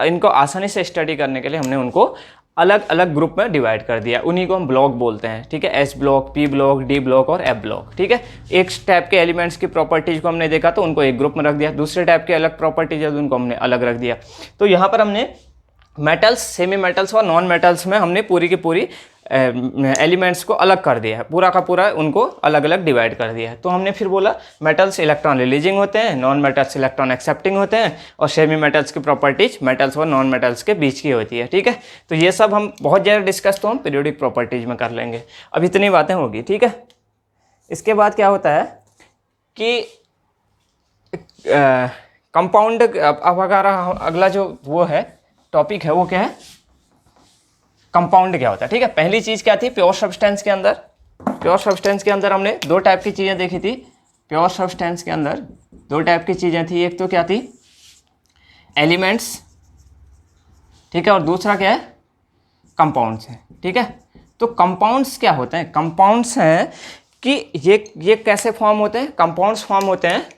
इनको आसानी से स्टडी करने के लिए हमने उनको अलग अलग ग्रुप में डिवाइड कर दिया, उन्हीं को हम ब्लॉक बोलते हैं, ठीक है। S block, P block, D block और एफ ब्लॉक, ठीक है। एक टाइप के एलिमेंट्स की प्रॉपर्टीज को हमने देखा तो उनको एक ग्रुप में रख दिया, दूसरे टाइप के अलग प्रॉपर्टीज है तो उनको हमने अलग रख दिया। तो यहाँ पर हमने मेटल्स, सेमी मेटल्स और नॉन मेटल्स में हमने पूरी की पूरी एलिमेंट्स को अलग कर दिया है, पूरा का पूरा उनको अलग अलग डिवाइड कर दिया है। तो हमने फिर बोला मेटल्स इलेक्ट्रॉन रिलीजिंग होते हैं, नॉन मेटल्स इलेक्ट्रॉन एक्सेप्टिंग होते हैं, और सेमी मेटल्स की प्रॉपर्टीज मेटल्स और नॉन मेटल्स के बीच की होती है, ठीक है। तो ये सब हम बहुत ज़्यादा डिस्कस तो हम पीरियोडिक प्रॉपर्टीज में कर लेंगे, अब इतनी बातें होगी, ठीक है। इसके बाद क्या होता है कि कंपाउंड, अब अगर अगला जो वो है टॉपिक है वो क्या है, कंपाउंड क्या होता है। ठीक है, पहली चीज़ क्या थी, प्योर सब्सटेंस के अंदर, प्योर सब्सटेंस के अंदर हमने दो टाइप की चीज़ें देखी थी। प्योर सब्सटेंस के अंदर दो टाइप की चीज़ें थी, एक तो क्या थी, एलिमेंट्स, ठीक है, और दूसरा क्या है, कंपाउंड्स है। ठीक है, तो कंपाउंड्स क्या होते हैं, कंपाउंड्स हैं कि ये कैसे फॉर्म होते हैं, कंपाउंड्स फॉर्म होते हैं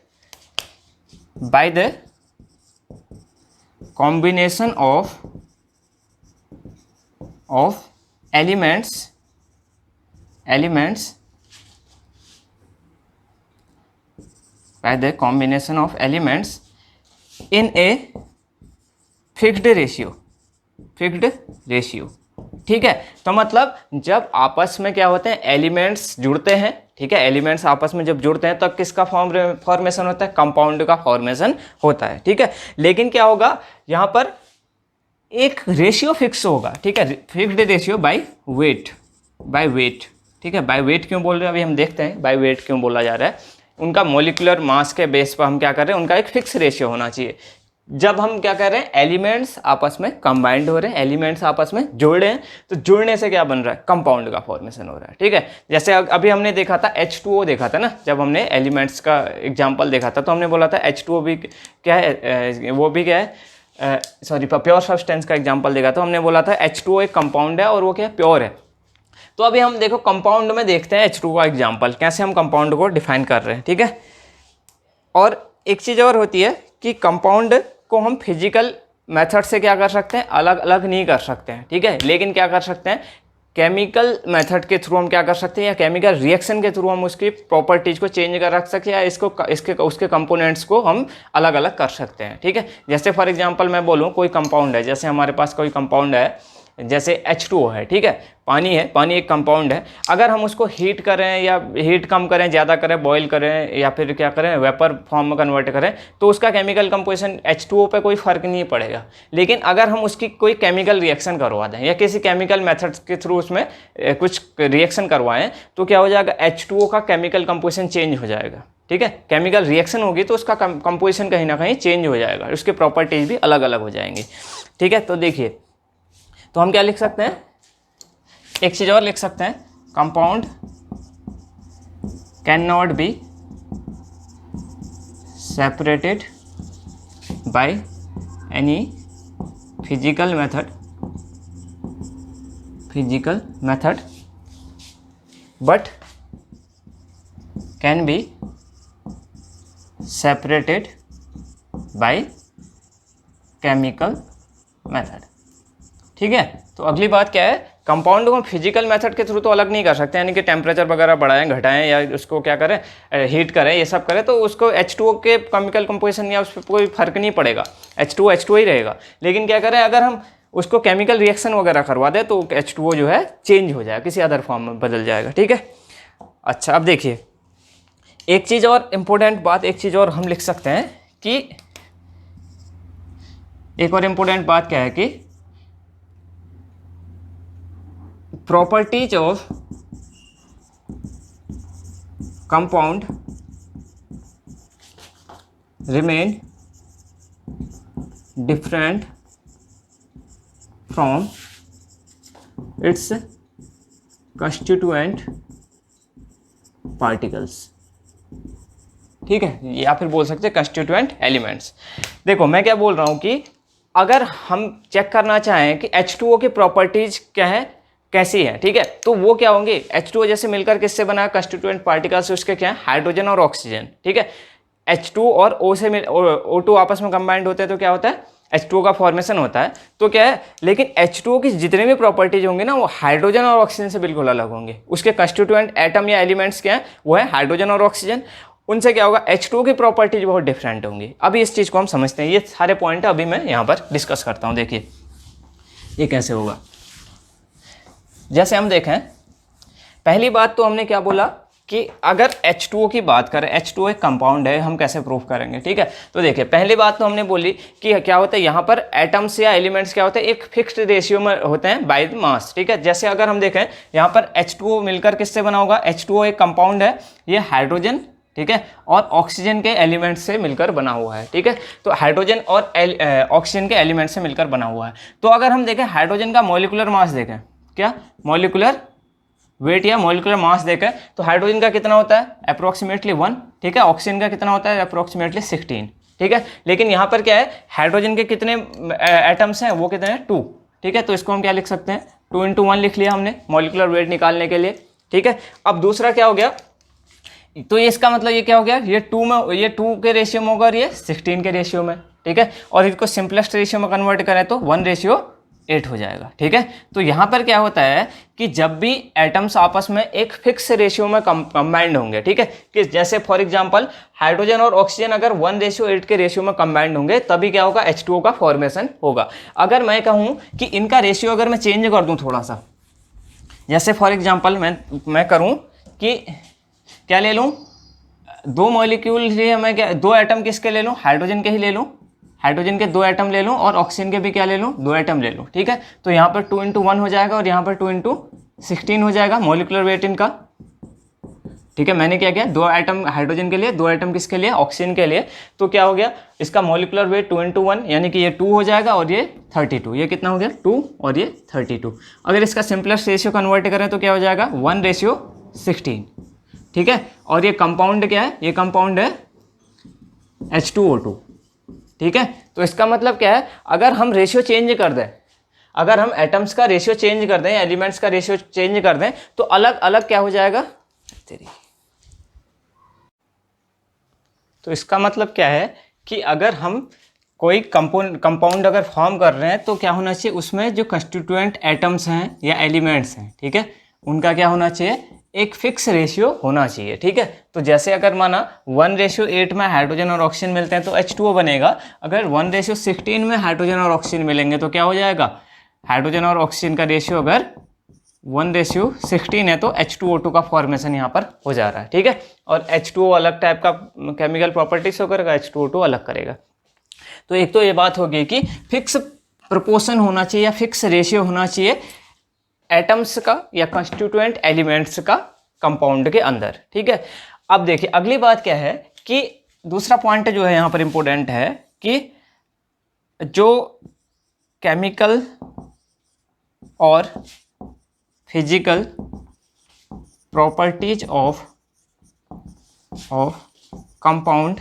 by the combination of elements by the combination of elements in a fixed ratio। ठीक है, तो मतलब जब आपस में क्या होते हैं, एलिमेंट्स जुड़ते हैं, ठीक है, एलिमेंट्स आपस में जब जुड़ते हैं तब किसका फॉर्मेशन होता है, कंपाउंड का फॉर्मेशन होता है। ठीक है, लेकिन क्या होगा यहाँ पर, एक रेशियो फिक्स होगा। ठीक है, फिक्स्ड रेशियो बाय वेट। ठीक है, बाय वेट क्यों बोल रहे हैं अभी हम देखते हैं, बाय वेट क्यों बोला जा रहा है। उनका मॉलिक्यूलर मास के बेस पर हम क्या कर रहे हैं, उनका एक फिक्स रेशियो होना चाहिए। जब हम क्या कर रहे हैं, एलिमेंट्स आपस में कंबाइंड हो रहे हैं, एलिमेंट्स आपस में जुड़ रहे हैं, तो जुड़ने से क्या बन रहा है, कंपाउंड का फॉर्मेशन हो रहा है। ठीक है, जैसे अभी हमने देखा था H2O देखा था ना, जब हमने एलिमेंट्स का एग्जाम्पल देखा था तो हमने बोला था H2O भी क्या है, वो भी क्या है, सॉरी प्योर सब्सटेंस का एग्जाम्पल देखा तो हमने बोला था H2O एक कंपाउंड है और वो क्या है, प्योर है। तो अभी हम देखो कंपाउंड में देखते हैं H2O का एग्जाम्पल, कैसे हम कंपाउंड को डिफाइन कर रहे हैं। ठीक है, और एक चीज़ और होती है कि कंपाउंड को हम फिजिकल मेथड से क्या कर सकते हैं, अलग अलग नहीं कर सकते हैं। ठीक है, लेकिन क्या कर सकते हैं, केमिकल मेथड के थ्रू हम क्या कर सकते हैं, या केमिकल रिएक्शन के थ्रू हम उसकी प्रॉपर्टीज को चेंज कर रख सकते हैं, या उसके कंपोनेंट्स को हम अलग अलग कर सकते हैं। ठीक है, जैसे फॉर एग्जांपल मैं बोलूँ कोई कंपाउंड है, जैसे हमारे पास कोई कंपाउंड है, जैसे H2O है। ठीक है, पानी है, पानी एक कंपाउंड है, अगर हम उसको हीट करें या हीट कम करें, ज़्यादा करें, बॉईल करें, या फिर क्या करें, वेपर फॉर्म में कन्वर्ट करें, तो उसका केमिकल कंपोजिशन H2O पे कोई फ़र्क नहीं पड़ेगा। लेकिन अगर हम उसकी कोई केमिकल रिएक्शन करवा दें या किसी केमिकल मेथड के थ्रू उसमें कुछ रिएक्शन करवाएं, तो क्या हो जाएगा, H2O का केमिकल कंपोजिशन चेंज हो जाएगा। ठीक है, केमिकल रिएक्शन होगी तो उसका कंपोजिशन कहीं ना कहीं चेंज हो जाएगा, उसके प्रॉपर्टीज भी अलग अलग हो जाएंगी। ठीक है, तो देखिए, तो हम क्या लिख सकते हैं, एक चीज़ और लिख सकते हैं, compound can not be separated by any physical method but can be separated by chemical method. ठीक है, तो अगली बात क्या है, कंपाउंड को हम फिजिकल मेथड के थ्रू तो अलग नहीं कर सकते, यानी कि टेम्परेचर वगैरह बढ़ाएं घटाएं या उसको क्या करें, हीट करें, ये सब करें, तो उसको H2O के केमिकल कंपोजिशन या उस पर कोई फर्क नहीं पड़ेगा, H2O ही रहेगा। लेकिन क्या करें, अगर हम उसको केमिकल रिएक्शन वगैरह करवा दें तो H2O जो है चेंज हो जाएगा, किसी अदर फॉर्म में बदल जाएगा। ठीक है, अच्छा अब देखिए, एक चीज़ और इम्पोर्टेंट बात, एक चीज़ और हम लिख सकते हैं कि, एक और इम्पोर्टेंट बात क्या है कि properties of compound remain different from its constituent particles। ठीक है, या फिर बोल सकते हैं कंस्टिट्यूएंट एलिमेंट्स। देखो मैं क्या बोल रहा हूँ कि अगर हम चेक करना चाहें कि H2O की प्रॉपर्टीज क्या है, कैसी है, ठीक है, तो वो क्या होंगे, H2O जैसे मिलकर किससे बना है, कंस्टिट्यूएंट पार्टिकल से, उसके क्या है, हाइड्रोजन और ऑक्सीजन। ठीक है, H2 और O से O2 आपस में कंबाइंड होते हैं तो क्या होता है, H2O का फॉर्मेशन होता है। तो क्या है, लेकिन H2O की जितने भी प्रॉपर्टीज होंगी ना, वो हाइड्रोजन और ऑक्सीजन से बिल्कुल अलग होंगे। उसके कंस्टिट्यूएंट एटम या एलिमेंट्स क्या है, वो है हाइड्रोजन और ऑक्सीजन। उनसे क्या होगा, H2O की प्रॉपर्टीज बहुत डिफरेंट होंगी। अभी इस चीज़ को हम समझते हैं, ये सारे पॉइंट अभी मैं यहाँ पर डिस्कस करता हूँ। देखिए ये कैसे होगा, जैसे हम देखें, पहली बात तो हमने क्या बोला कि अगर H2O की बात करें, H2O एक कंपाउंड है, हम कैसे प्रूफ करेंगे। ठीक है, तो देखिए पहली बात तो हमने बोली कि क्या होता है, यहाँ पर एटम्स या एलिमेंट्स क्या होते हैं, एक फिक्स्ड रेशियो में होते हैं बाय द मास। ठीक है, जैसे अगर हम देखें यहाँ पर H2O मिलकर किससे बना होगा, H2O एक कंपाउंड है, ये हाइड्रोजन ठीक है, और ऑक्सीजन के एलिमेंट से मिलकर बना हुआ है। ठीक है, तो हाइड्रोजन और ऑक्सीजन के एलिमेंट से मिलकर बना हुआ है। तो अगर हम देखें हाइड्रोजन का मॉलिक्यूलर मास देखें, क्या मॉलिक्यूलर वेट या मॉलिक्यूलर मास देखें, तो हाइड्रोजन का कितना होता है अप्रोक्सीमेटली 1, ठीक है, ऑक्सीजन का कितना होता है अप्रोक्सीमेटली 16, ठीक है। लेकिन यहाँ पर क्या है, हाइड्रोजन के कितने एटम्स हैं, वो कितने हैं 2, ठीक है। तो इसको हम क्या लिख सकते हैं, 2 × 1 लिख लिया हमने मॉलिक्यूलर वेट निकालने के लिए, ठीक है। अब दूसरा क्या हो गया, तो ये इसका मतलब ये क्या हो गया, ये 2 में, ये 2 के रेशियो में होगा और ये 16 के रेशियो में, ठीक है। और इसको सिंपलेस्ट रेशियो में कन्वर्ट करें तो 1:8 हो जाएगा, ठीक है। तो यहाँ पर क्या होता है कि जब भी एटम्स आपस में एक फिक्स रेशियो में कंबाइंड होंगे, ठीक है, कि जैसे फॉर एग्जांपल हाइड्रोजन और ऑक्सीजन अगर 1:8 के रेशियो में कंबाइंड होंगे तभी क्या होगा, H2O का फॉर्मेशन होगा। अगर मैं कहूँ कि इनका रेशियो अगर मैं चेंज कर दूँ थोड़ा सा, जैसे फॉर एग्जांपल मैं करूँ कि क्या ले लूँ, 2 मॉलिक्यूल लिए मैं क्या, 2 एटम किसके ले लूँ, हाइड्रोजन के ही ले लूँ, हाइड्रोजन के 2 एटम ले लूँ और ऑक्सीजन के भी क्या ले लूँ, 2 एटम ले लूँ, ठीक है। तो यहाँ पर 2 × 1 हो जाएगा और यहाँ पर 2 × 16 हो जाएगा मॉलिक्यूलर वेट इनका, ठीक है। मैंने क्या किया, 2 एटम हाइड्रोजन के लिए, 2 एटम किसके लिए, ऑक्सीजन के लिए। तो क्या हो गया, इसका मॉलिक्यूलर वेट 2 × 1 यानी कि ये 2 हो जाएगा और ये 32, ये कितना हो गया 2 और ये 32। अगर इसका सिंपलेस्ट रेशियो कन्वर्ट करें तो क्या हो जाएगा 1:16, ठीक है। और ये कंपाउंड क्या है, ये कंपाउंड है H2O2, ठीक है। तो इसका मतलब क्या है, अगर हम रेशियो चेंज कर दें, अगर हम एटम्स का रेशियो चेंज कर दें, एलिमेंट्स का रेशियो चेंज कर दें तो अलग अलग क्या हो जाएगा तेरी। तो इसका मतलब क्या है कि अगर हम कोई कंपाउंड अगर फॉर्म कर रहे हैं तो क्या होना चाहिए, उसमें जो कंस्टिट्यूएंट एटम्स हैं या एलिमेंट्स हैं, ठीक है, उनका क्या होना चाहिए, एक फिक्स रेशियो होना चाहिए, ठीक है। तो जैसे अगर माना 1:8 में हाइड्रोजन और ऑक्सीजन मिलते हैं तो H2O बनेगा। अगर 1:16 में हाइड्रोजन और ऑक्सीजन मिलेंगे तो क्या हो जाएगा, हाइड्रोजन और ऑक्सीजन का रेशियो अगर 1:16 है तो H2O2 का फॉर्मेशन यहाँ पर हो जा रहा है, ठीक है। और H2O अलग टाइप का केमिकल प्रॉपर्टीज शो करेगा, H2O2 अलग करेगा। तो एक तो ये बात हो गई कि फिक्स प्रोपोर्शन होना चाहिए या फिक्स रेशियो होना चाहिए एटम्स का या कंस्टिट्यूएंट एलिमेंट्स का कंपाउंड के अंदर, ठीक है। अब देखिए अगली बात क्या है कि दूसरा पॉइंट जो है यहाँ पर इंपॉर्टेंट है कि जो केमिकल और physical properties of compound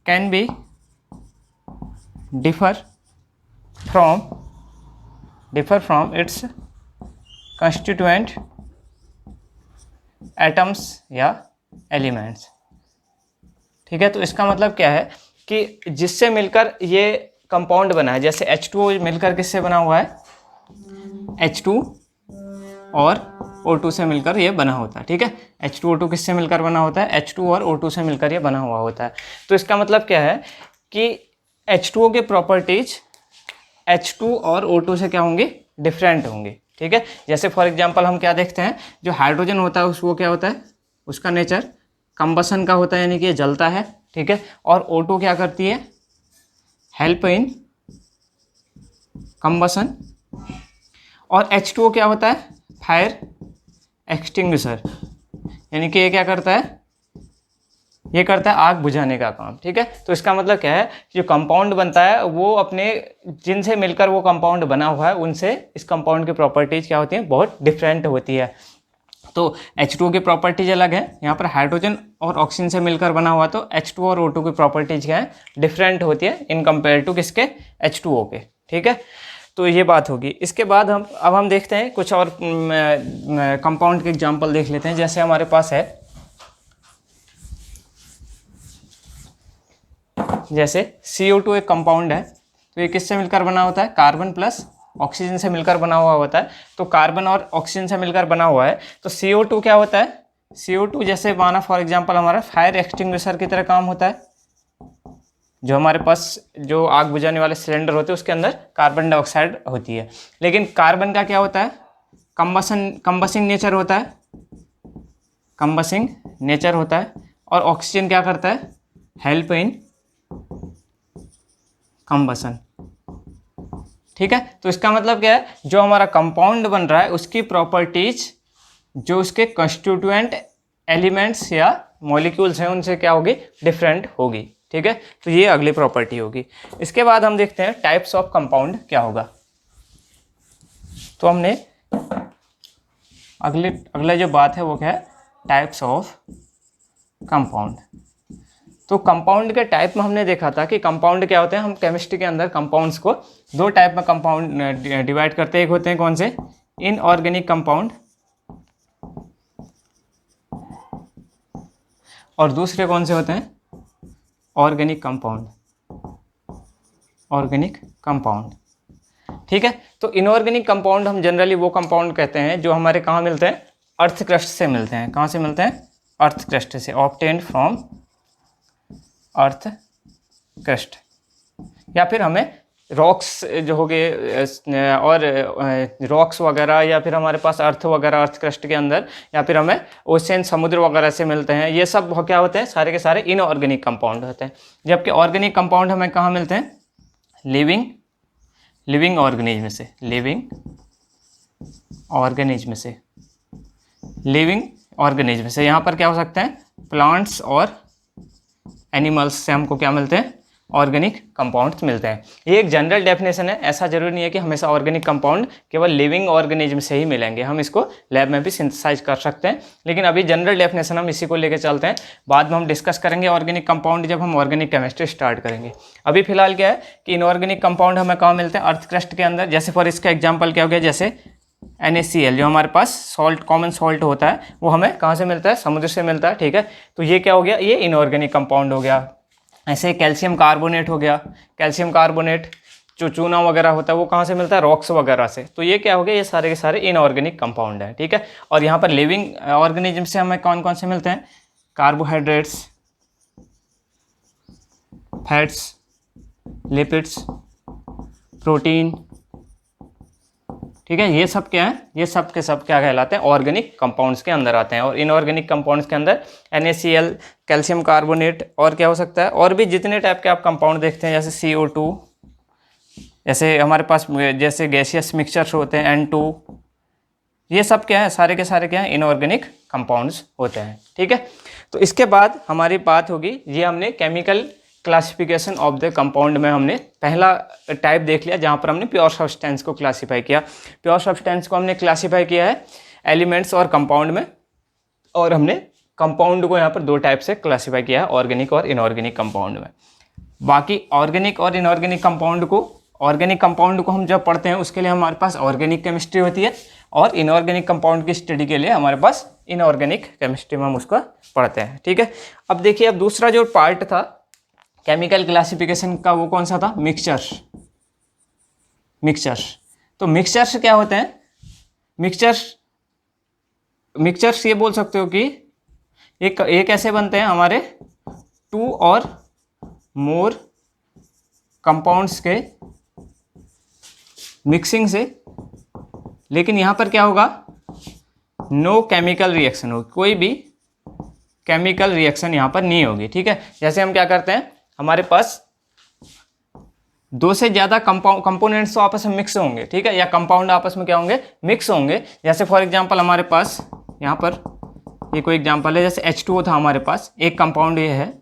can be differ from its constituent atoms या elements, ठीक है। तो इसका मतलब क्या है कि जिससे मिलकर ये कंपाउंड बना है, जैसे H2O मिलकर किससे बना हुआ है, H2 और O2 से मिलकर ये बना होता है, ठीक है। H2O2 किससे मिलकर बना होता है, H2 और O2 से मिलकर ये बना हुआ होता है। तो इसका मतलब क्या है कि H2O के प्रॉपर्टीज H2 और O2 से क्या होंगे, डिफरेंट होंगे, ठीक है। जैसे फॉर एग्जांपल हम क्या देखते हैं, जो हाइड्रोजन होता है उसको क्या होता है, उसका नेचर कंबसन का होता है, यानी कि ये जलता है, ठीक है। और O2 क्या करती है, हेल्प इन कंबसन। और H2O क्या होता है, फायर एक्सटिंग्विशर, यानी कि ये क्या करता है, ये करता है आग बुझाने का काम, ठीक है। तो इसका मतलब क्या है, जो कंपाउंड बनता है वो अपने जिनसे मिलकर वो कंपाउंड बना हुआ है उनसे इस कंपाउंड की प्रॉपर्टीज क्या होती हैं, बहुत डिफरेंट होती है। तो H2O की प्रॉपर्टीज अलग है, यहाँ पर हाइड्रोजन और ऑक्सीजन से मिलकर बना हुआ, तो H2 और O2 की प्रॉपर्टीज क्या है, डिफरेंट होती है इन कंपेयर टू किसके, H2O के, ठीक है। तो ये बात होगी। इसके बाद हम देखते हैं कुछ और कंपाउंड के एग्जाम्पल देख लेते हैं। जैसे हमारे पास है, जैसे CO2 एक कंपाउंड है, तो ये किससे मिलकर बना होता है, कार्बन प्लस ऑक्सीजन से मिलकर बना हुआ होता है। तो कार्बन और ऑक्सीजन से मिलकर बना हुआ है, तो CO2 क्या होता है, CO2 जैसे माना फॉर एग्जांपल हमारा फायर एक्सटिंग्विशर की तरह काम होता है। जो हमारे पास जो आग बुझाने वाले सिलेंडर होते हैं उसके अंदर कार्बन डाइऑक्साइड होती है, लेकिन कार्बन का क्या होता है, कंबसिंग नेचर होता है, कंबसिंग नेचर होता है। और ऑक्सीजन क्या करता है, हेल्प इन कंबसन, ठीक है। तो इसका मतलब क्या है, जो हमारा कंपाउंड बन रहा है उसकी प्रॉपर्टीज जो उसके कंस्टिट्यूएंट एलिमेंट्स या मॉलिक्यूल्स हैं उनसे क्या होगी, डिफरेंट होगी। ठीक है, तो ये अगली प्रॉपर्टी होगी। इसके बाद हम देखते हैं टाइप्स ऑफ कंपाउंड क्या होगा। तो हमने अगला जो बात है वो क्या है, टाइप्स ऑफ कंपाउंड। तो कंपाउंड के टाइप में हमने देखा था कि कंपाउंड क्या होते हैं, हम केमिस्ट्री के अंदर कंपाउंड्स को दो टाइप में कंपाउंड डिवाइड करते हैं। एक होते हैं कौन से, इनऑर्गेनिक कंपाउंड, और दूसरे कौन से होते हैं, ऑर्गेनिक कंपाउंड, ऑर्गेनिक कंपाउंड। ठीक है, तो इनऑर्गेनिक कंपाउंड हम जनरली वो कंपाउंड कहते हैं जो हमारे कहाँ मिलते हैं, अर्थ क्रस्ट से मिलते हैं। कहाँ से मिलते हैं, अर्थ क्रस्ट से, ऑब्टेन्ड फ्रॉम अर्थ क्रस्ट, या फिर हमें रॉक्स जो हो गए और रॉक्स वगैरह, या फिर हमारे पास अर्थ वगैरह अर्थ क्रस्ट के अंदर, या फिर हमें ओशन समुद्र वगैरह से मिलते हैं। ये सब क्या होते हैं, सारे के सारे इनऑर्गेनिक कंपाउंड होते हैं। जबकि ऑर्गेनिक कंपाउंड हमें कहाँ मिलते हैं, लिविंग ऑर्गेनिज्म से, लिविंग ऑर्गेनिज्म से, लिविंग ऑर्गेनिज्म से। यहाँ पर क्या हो सकते हैं, प्लांट्स और एनिमल्स से हमको क्या मिलते हैं, ऑर्गेनिक कंपाउंड्स मिलते हैं। ये एक जनरल डेफिनेशन है, ऐसा जरूरी नहीं है कि हमेशा ऑर्गेनिक कंपाउंड केवल लिविंग ऑर्गेनिज्म से ही मिलेंगे। हम इसको लैब में भी सिंथेसाइज कर सकते हैं, लेकिन अभी जनरल डेफिनेशन हम इसी को लेकर चलते हैं। बाद में हम डिस्कस करेंगे ऑर्गेनिक कंपाउंड जब हम ऑर्गेनिक केमिस्ट्री स्टार्ट करेंगे। अभी फिलहाल क्या है कि इनऑर्गेनिक कंपाउंड हमें कहाँ मिलते हैं, अर्थ क्रस्ट के अंदर। जैसे फॉर इसका एग्जाम्पल क्या हो गया, जैसे NaCl जो हमारे पास सॉल्ट, कॉमन सॉल्ट होता है, वो हमें कहाँ से मिलता है, समुद्र से मिलता है। ठीक है, तो ये क्या हो गया, ये इनऑर्गेनिक कंपाउंड हो गया। ऐसे कैल्शियम कार्बोनेट हो गया, कैल्शियम कार्बोनेट जो चूना वगैरह होता है वो कहाँ से मिलता है, रॉक्स वगैरह से। तो ये क्या हो गया, ये सारे के सारे इनऑर्गेनिक कंपाउंड है। ठीक है, और यहाँ पर लिविंग ऑर्गेनिज्म से हमें कौन कौन से मिलते हैं, कार्बोहाइड्रेट्स, फैट्स, लिपिड्स, प्रोटीन। ठीक है, ये सब क्या है, ये सब के सब क्या कहलाते हैं, ऑर्गेनिक कंपाउंड्स के अंदर आते हैं। और इनऑर्गेनिक कंपाउंड्स के अंदर NaCl, कैल्शियम कार्बोनेट, और क्या हो सकता है, और भी जितने टाइप के आप कंपाउंड देखते हैं, जैसे CO2, जैसे हमारे पास जैसे गैसियस मिक्सचर्स होते हैं N2, ये सब क्या है, सारे के सारे क्या है, इनऑर्गेनिक कंपाउंड्स होते हैं। ठीक है, तो इसके बाद हमारी बात होगी, ये हमने chemical classification of the compound में हमने पहला टाइप देख लिया, जहाँ पर हमने प्योर सब्सटेंस को क्लासीफाई किया। प्योर सब्सटेंस को हमने क्लासीफाई किया है एलिमेंट्स और कंपाउंड में, और हमने कंपाउंड को यहाँ पर दो टाइप से क्लासीफाई किया है, ऑर्गेनिक और इनऑर्गेनिक कंपाउंड में। बाकी ऑर्गेनिक और इनऑर्गेनिक कंपाउंड को, ऑर्गेनिक कंपाउंड को हम जब पढ़ते हैं उसके लिए हमारे पास ऑर्गेनिक केमिस्ट्री होती है, और इनऑर्गेनिक कंपाउंड की स्टडी के लिए हमारे पास इनऑर्गेनिक केमिस्ट्री में हम उसको पढ़ते हैं। ठीक है, अब देखिए, अब दूसरा जो पार्ट था केमिकल क्लासिफिकेशन का, वो कौन सा था, मिक्सचर्स। तो मिक्सचर्स क्या होते हैं, मिक्सचर्स ये बोल सकते हो कि एक ऐसे बनते हैं हमारे 2 और मोर कंपाउंड्स के मिक्सिंग से, लेकिन यहाँ पर क्या होगा, नो केमिकल रिएक्शन होगी, कोई भी केमिकल रिएक्शन यहाँ पर नहीं होगी। ठीक है, जैसे हम क्या करते हैं, हमारे पास 2 से ज़्यादा कंपोनेंट्स तो आपस में मिक्स होंगे। ठीक है, या कंपाउंड आपस में क्या होंगे, मिक्स होंगे। जैसे फॉर एग्जांपल हमारे पास यहाँ पर ये कोई एग्जांपल है, जैसे H2O था हमारे पास, एक कंपाउंड ये है,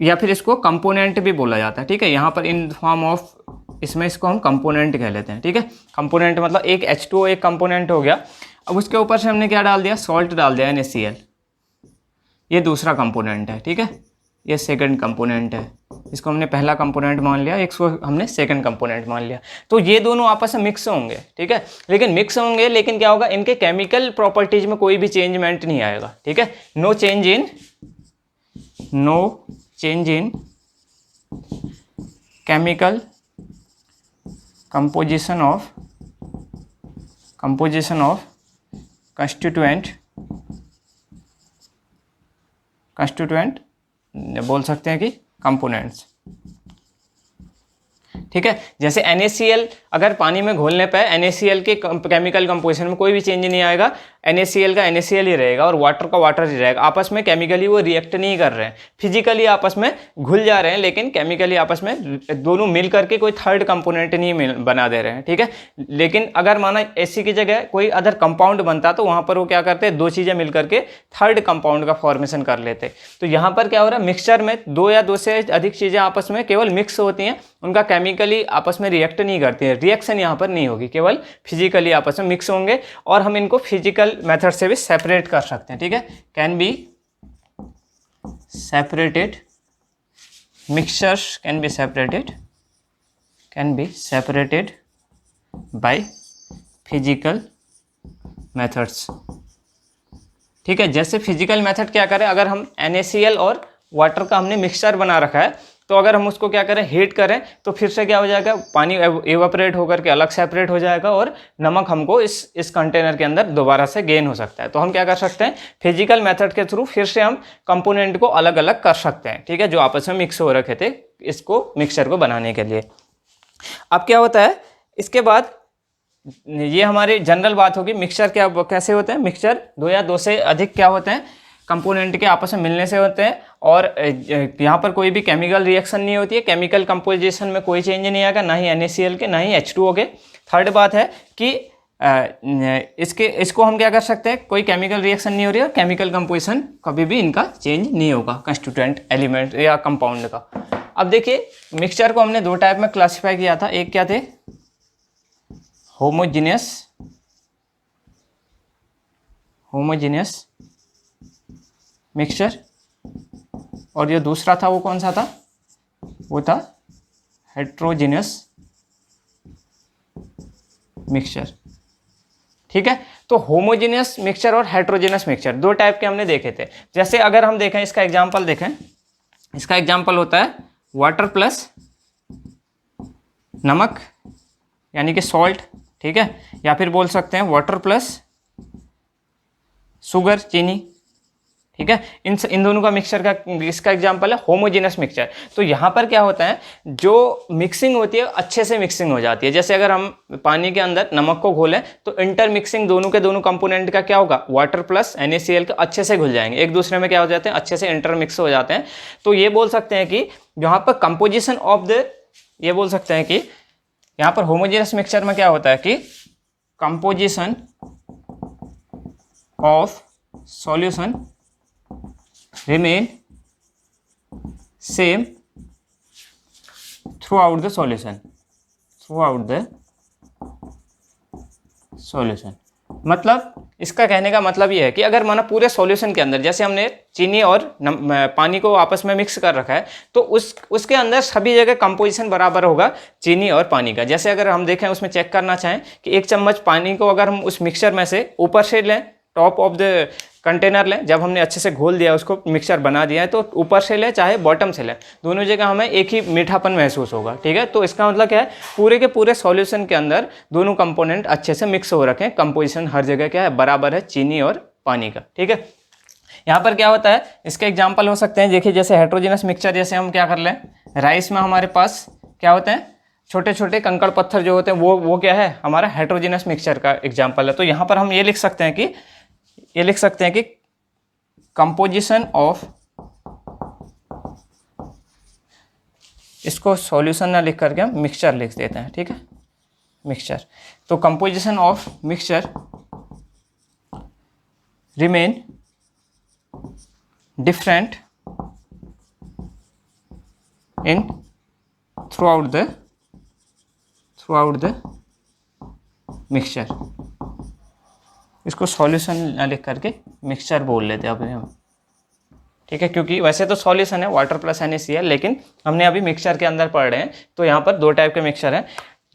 या फिर इसको कंपोनेंट भी बोला जाता है। ठीक है, यहाँ पर इन फॉर्म ऑफ, इसमें इसको हम कंपोनेंट कह लेते हैं। ठीक है, कंपोनेंट मतलब एक H2O एक कंपोनेंट हो गया। अब उसके ऊपर से हमने क्या डाल दिया, सॉल्ट डाल दिया, NaCl, ये दूसरा कंपोनेंट है। ठीक है, ये सेकंड कंपोनेंट है, इसको हमने पहला कंपोनेंट मान लिया, इसको हमने सेकंड कंपोनेंट मान लिया। तो ये दोनों आपस में मिक्स होंगे। ठीक है, लेकिन क्या होगा, इनके केमिकल प्रॉपर्टीज में कोई भी चेंजमेंट नहीं आएगा। ठीक है, no change in chemical composition of constituent बोल सकते हैं कि कंपोनेंट्स। ठीक है, जैसे NaCl अगर पानी में घोलने पर NaCl के केमिकल कंपोजिशन में कोई भी चेंज नहीं आएगा, NaCl का NaCl ही रहेगा और वाटर का वाटर ही रहेगा। आपस में केमिकली वो रिएक्ट नहीं कर रहे हैं, फिजिकली आपस में घुल जा रहे हैं, लेकिन केमिकली आपस में दोनों मिल करके कोई थर्ड कंपोनेंट नहीं बना दे रहे हैं, ठीक है। लेकिन अगर माना एसी की जगह कोई अदर कंपाउंड बनता तो वहाँ पर वो क्या करते, दो चीज़ें मिल करके थर्ड कंपाउंड का फॉर्मेशन कर लेते। तो यहाँ पर क्या हो रहा है, मिक्सचर में दो या दो से अधिक चीज़ें आपस में केवल मिक्स होती हैं, उनका केमिकली आपस में रिएक्ट नहीं करती है, रिएक्शन यहाँ पर नहीं होगी, केवल फिजिकली आपस में मिक्स होंगे और हम इनको फिजिकल मेथड से भी सेपरेट कर सकते हैं, ठीक है। Can be separated, mixtures can be separated by physical methods, ठीक है। जैसे फिजिकल मेथड क्या करें, अगर हम NaCl और वाटर का हमने मिक्सचर बना रखा है, तो अगर हम उसको क्या करें, हीट करें, तो फिर से क्या हो जाएगा, पानी एवापोरेट होकर के अलग सेपरेट हो जाएगा और नमक हमको इस कंटेनर के अंदर दोबारा से गेन हो सकता है। तो हम क्या कर सकते हैं, फिजिकल मेथड के थ्रू फिर से हम कंपोनेंट को अलग अलग कर सकते हैं, ठीक है, जो आपस में मिक्स हो रखे थे इसको मिक्सचर को बनाने के लिए। अब क्या होता है, इसके बाद ये हमारी जनरल बात होगी, मिक्सचर क्या कैसे होते हैं, मिक्सचर दो या दो से अधिक क्या होते हैं, कंपोनेंट के आपस में मिलने से होते हैं और यहाँ पर कोई भी केमिकल रिएक्शन नहीं होती है, केमिकल कंपोजिशन में कोई चेंज नहीं आएगा, ना ही NaCl के ना ही H2O के। थर्ड बात है कि इसको हम क्या कर सकते हैं, कोई केमिकल रिएक्शन नहीं हो रही है, केमिकल कंपोजिशन कभी भी इनका चेंज नहीं होगा कंस्टिट्यूएंट एलिमेंट या कंपाउंड का। अब देखिए, मिक्सचर को हमने दो टाइप में क्लासीफाई किया था, एक क्या थे, होमोजीनियस मिक्सचर, और जो दूसरा था वो कौन सा था, वो था हेट्रोजीनियस मिक्सचर, ठीक है। तो होमोजीनियस मिक्सचर और हेट्रोजीनियस मिक्सचर दो टाइप के हमने देखे थे। जैसे अगर हम देखें, इसका एग्जांपल देखें, इसका एग्जांपल होता है वाटर प्लस नमक यानी कि सॉल्ट, ठीक है, या फिर बोल सकते हैं वाटर प्लस शुगर, चीनी, ठीक है। इन दोनों का मिक्सचर का इसका एग्जांपल है होमोजेनस मिक्सचर। तो यहाँ पर क्या होता है, जो मिक्सिंग होती है अच्छे से मिक्सिंग हो जाती है। जैसे अगर हम पानी के अंदर नमक को घोलें तो इंटर मिक्सिंग दोनों के दोनों कंपोनेंट का क्या होगा, वाटर प्लस NaCl के अच्छे से घुल जाएंगे, एक दूसरे में क्या हो जाते हैं, अच्छे से इंटर मिक्स हो जाते हैं। तो ये बोल सकते हैं कि यहाँ पर कंपोजिशन ऑफ द, ये बोल सकते हैं कि यहाँ पर होमोजेनस मिक्सचर में क्या होता है कि composition of solution remain same throughout the solution। मतलब इसका कहने का मतलब ये है कि अगर माना पूरे सॉल्यूशन के अंदर, जैसे हमने चीनी और पानी को आपस में मिक्स कर रखा है, तो उसके अंदर सभी जगह कंपोजिशन बराबर होगा चीनी और पानी का। जैसे अगर हम देखें, उसमें चेक करना चाहें कि एक चम्मच पानी को अगर हम उस मिक्सचर में से ऊपर से लें, टॉप ऑफ द कंटेनर लें, जब हमने अच्छे से घोल दिया, उसको मिक्सचर बना दिया है, तो ऊपर से लें चाहे बॉटम से लें, दोनों जगह हमें एक ही मीठापन महसूस होगा, ठीक है। तो इसका मतलब क्या है, पूरे के पूरे सॉल्यूशन के अंदर दोनों कंपोनेंट अच्छे से मिक्स हो रखे हैं, कंपोजिशन हर जगह क्या है, बराबर है चीनी और पानी का, ठीक है। यहाँ पर क्या होता है, इसके एग्जाम्पल हो सकते हैं, देखिए जैसे हेट्रोजीनस मिक्सचर, जैसे हम क्या कर लें, राइस में हमारे पास क्या होते हैं, छोटे छोटे कंकड़ पत्थर जो होते हैं, वो क्या है, हमारा हेट्रोजीनस मिक्सचर का एग्जाम्पल है। तो यहाँ पर हम ये लिख सकते हैं कि कंपोजिशन ऑफ, इसको सॉल्यूशन ना लिख करके हम मिक्सचर लिख देते हैं, ठीक है, मिक्सचर। तो composition of mixture remain different in through out the mixture. इसको सॉल्यूशन ना लिख करके मिक्सचर बोल लेते हैं अभी हम, ठीक है, क्योंकि वैसे तो सॉल्यूशन है वाटर प्लस NaCl, लेकिन हमने अभी मिक्सचर के अंदर पढ़ रहे हैं। तो यहाँ पर दो टाइप के मिक्सचर हैं।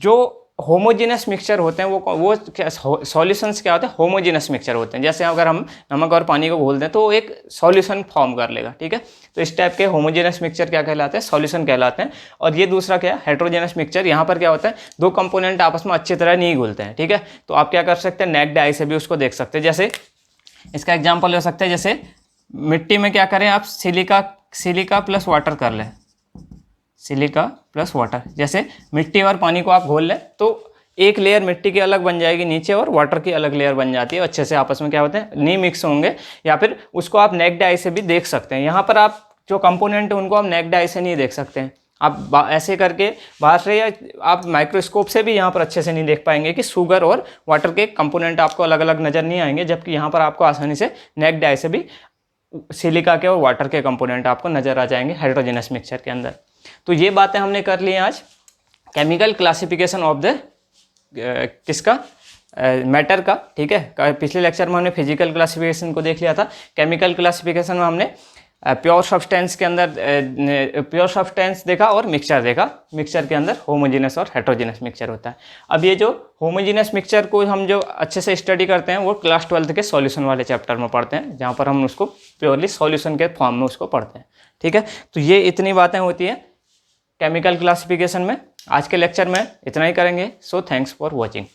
जो होमोजेनस मिक्सचर होते हैं वो क्या, सॉल्यूशंस क्या होते हैं, होमोजेनस मिक्सचर होते हैं। जैसे अगर हम नमक और पानी को घोल दें तो एक सॉल्यूशन फॉर्म कर लेगा, ठीक है। तो इस टाइप के होमोजेनस मिक्सचर क्या कहलाते हैं, सॉल्यूशन कहलाते हैं। और ये दूसरा क्या है, हेट्रोजेनस मिक्सचर। यहाँ पर क्या होता है, दो कंपोनेंट आपस में अच्छी तरह नहीं घुलते हैं, ठीक है। तो आप क्या कर सकते हैं, नेक्ड आई से भी उसको देख सकते हैं। जैसे इसका एग्जाम्पल हो सकता है, जैसे मिट्टी में क्या करें आप, सिलिका प्लस वाटर कर लें, सिलिका प्लस वाटर। जैसे मिट्टी और पानी को आप घोल लें तो एक लेयर मिट्टी की अलग बन जाएगी नीचे और वाटर की अलग लेयर बन जाती है, अच्छे से आपस में क्या होते हैं, नहीं मिक्स होंगे, या फिर उसको आप नेक्ड आई से भी देख सकते हैं। यहाँ पर आप जो कंपोनेंट है उनको आप नेक्ड आई से नहीं देख सकते हैं, आप ऐसे करके बाहर से या आप माइक्रोस्कोप से भी यहाँ पर अच्छे से नहीं देख पाएंगे कि शुगर और वाटर के कंपोनेंट आपको अलग अलग नज़र नहीं आएंगे, जबकि यहाँ पर आपको आसानी से नेक्ड आई से भी सिलिका के और वाटर के कंपोनेंट आपको नज़र आ जाएंगे हेटेरोजेनस मिक्सचर के अंदर। तो ये बातें हमने कर ली हैं आज केमिकल क्लासिफिकेशन ऑफ द किसका, मैटर का, ठीक है। पिछले लेक्चर में हमने फिजिकल क्लासिफिकेशन को देख लिया था। केमिकल क्लासिफिकेशन में हमने प्योर सब्सटेंस के अंदर प्योर सब्सटेंस देखा और मिक्सचर देखा। मिक्सचर के अंदर होमोजेनस और हेटेरोजेनस मिक्सचर होता है। अब ये जो होमोजेनस मिक्सचर को हम जो अच्छे से स्टडी करते हैं वो क्लास 12 के सॉल्यूशन वाले चैप्टर में पढ़ते हैं, जहाँ पर हम उसको प्योरली सॉल्यूशन के फॉर्म में उसको पढ़ते हैं, ठीक है। तो ये इतनी बातें होती हैं केमिकल क्लासिफिकेशन में। आज के लेक्चर में इतना ही करेंगे। So thanks for watching.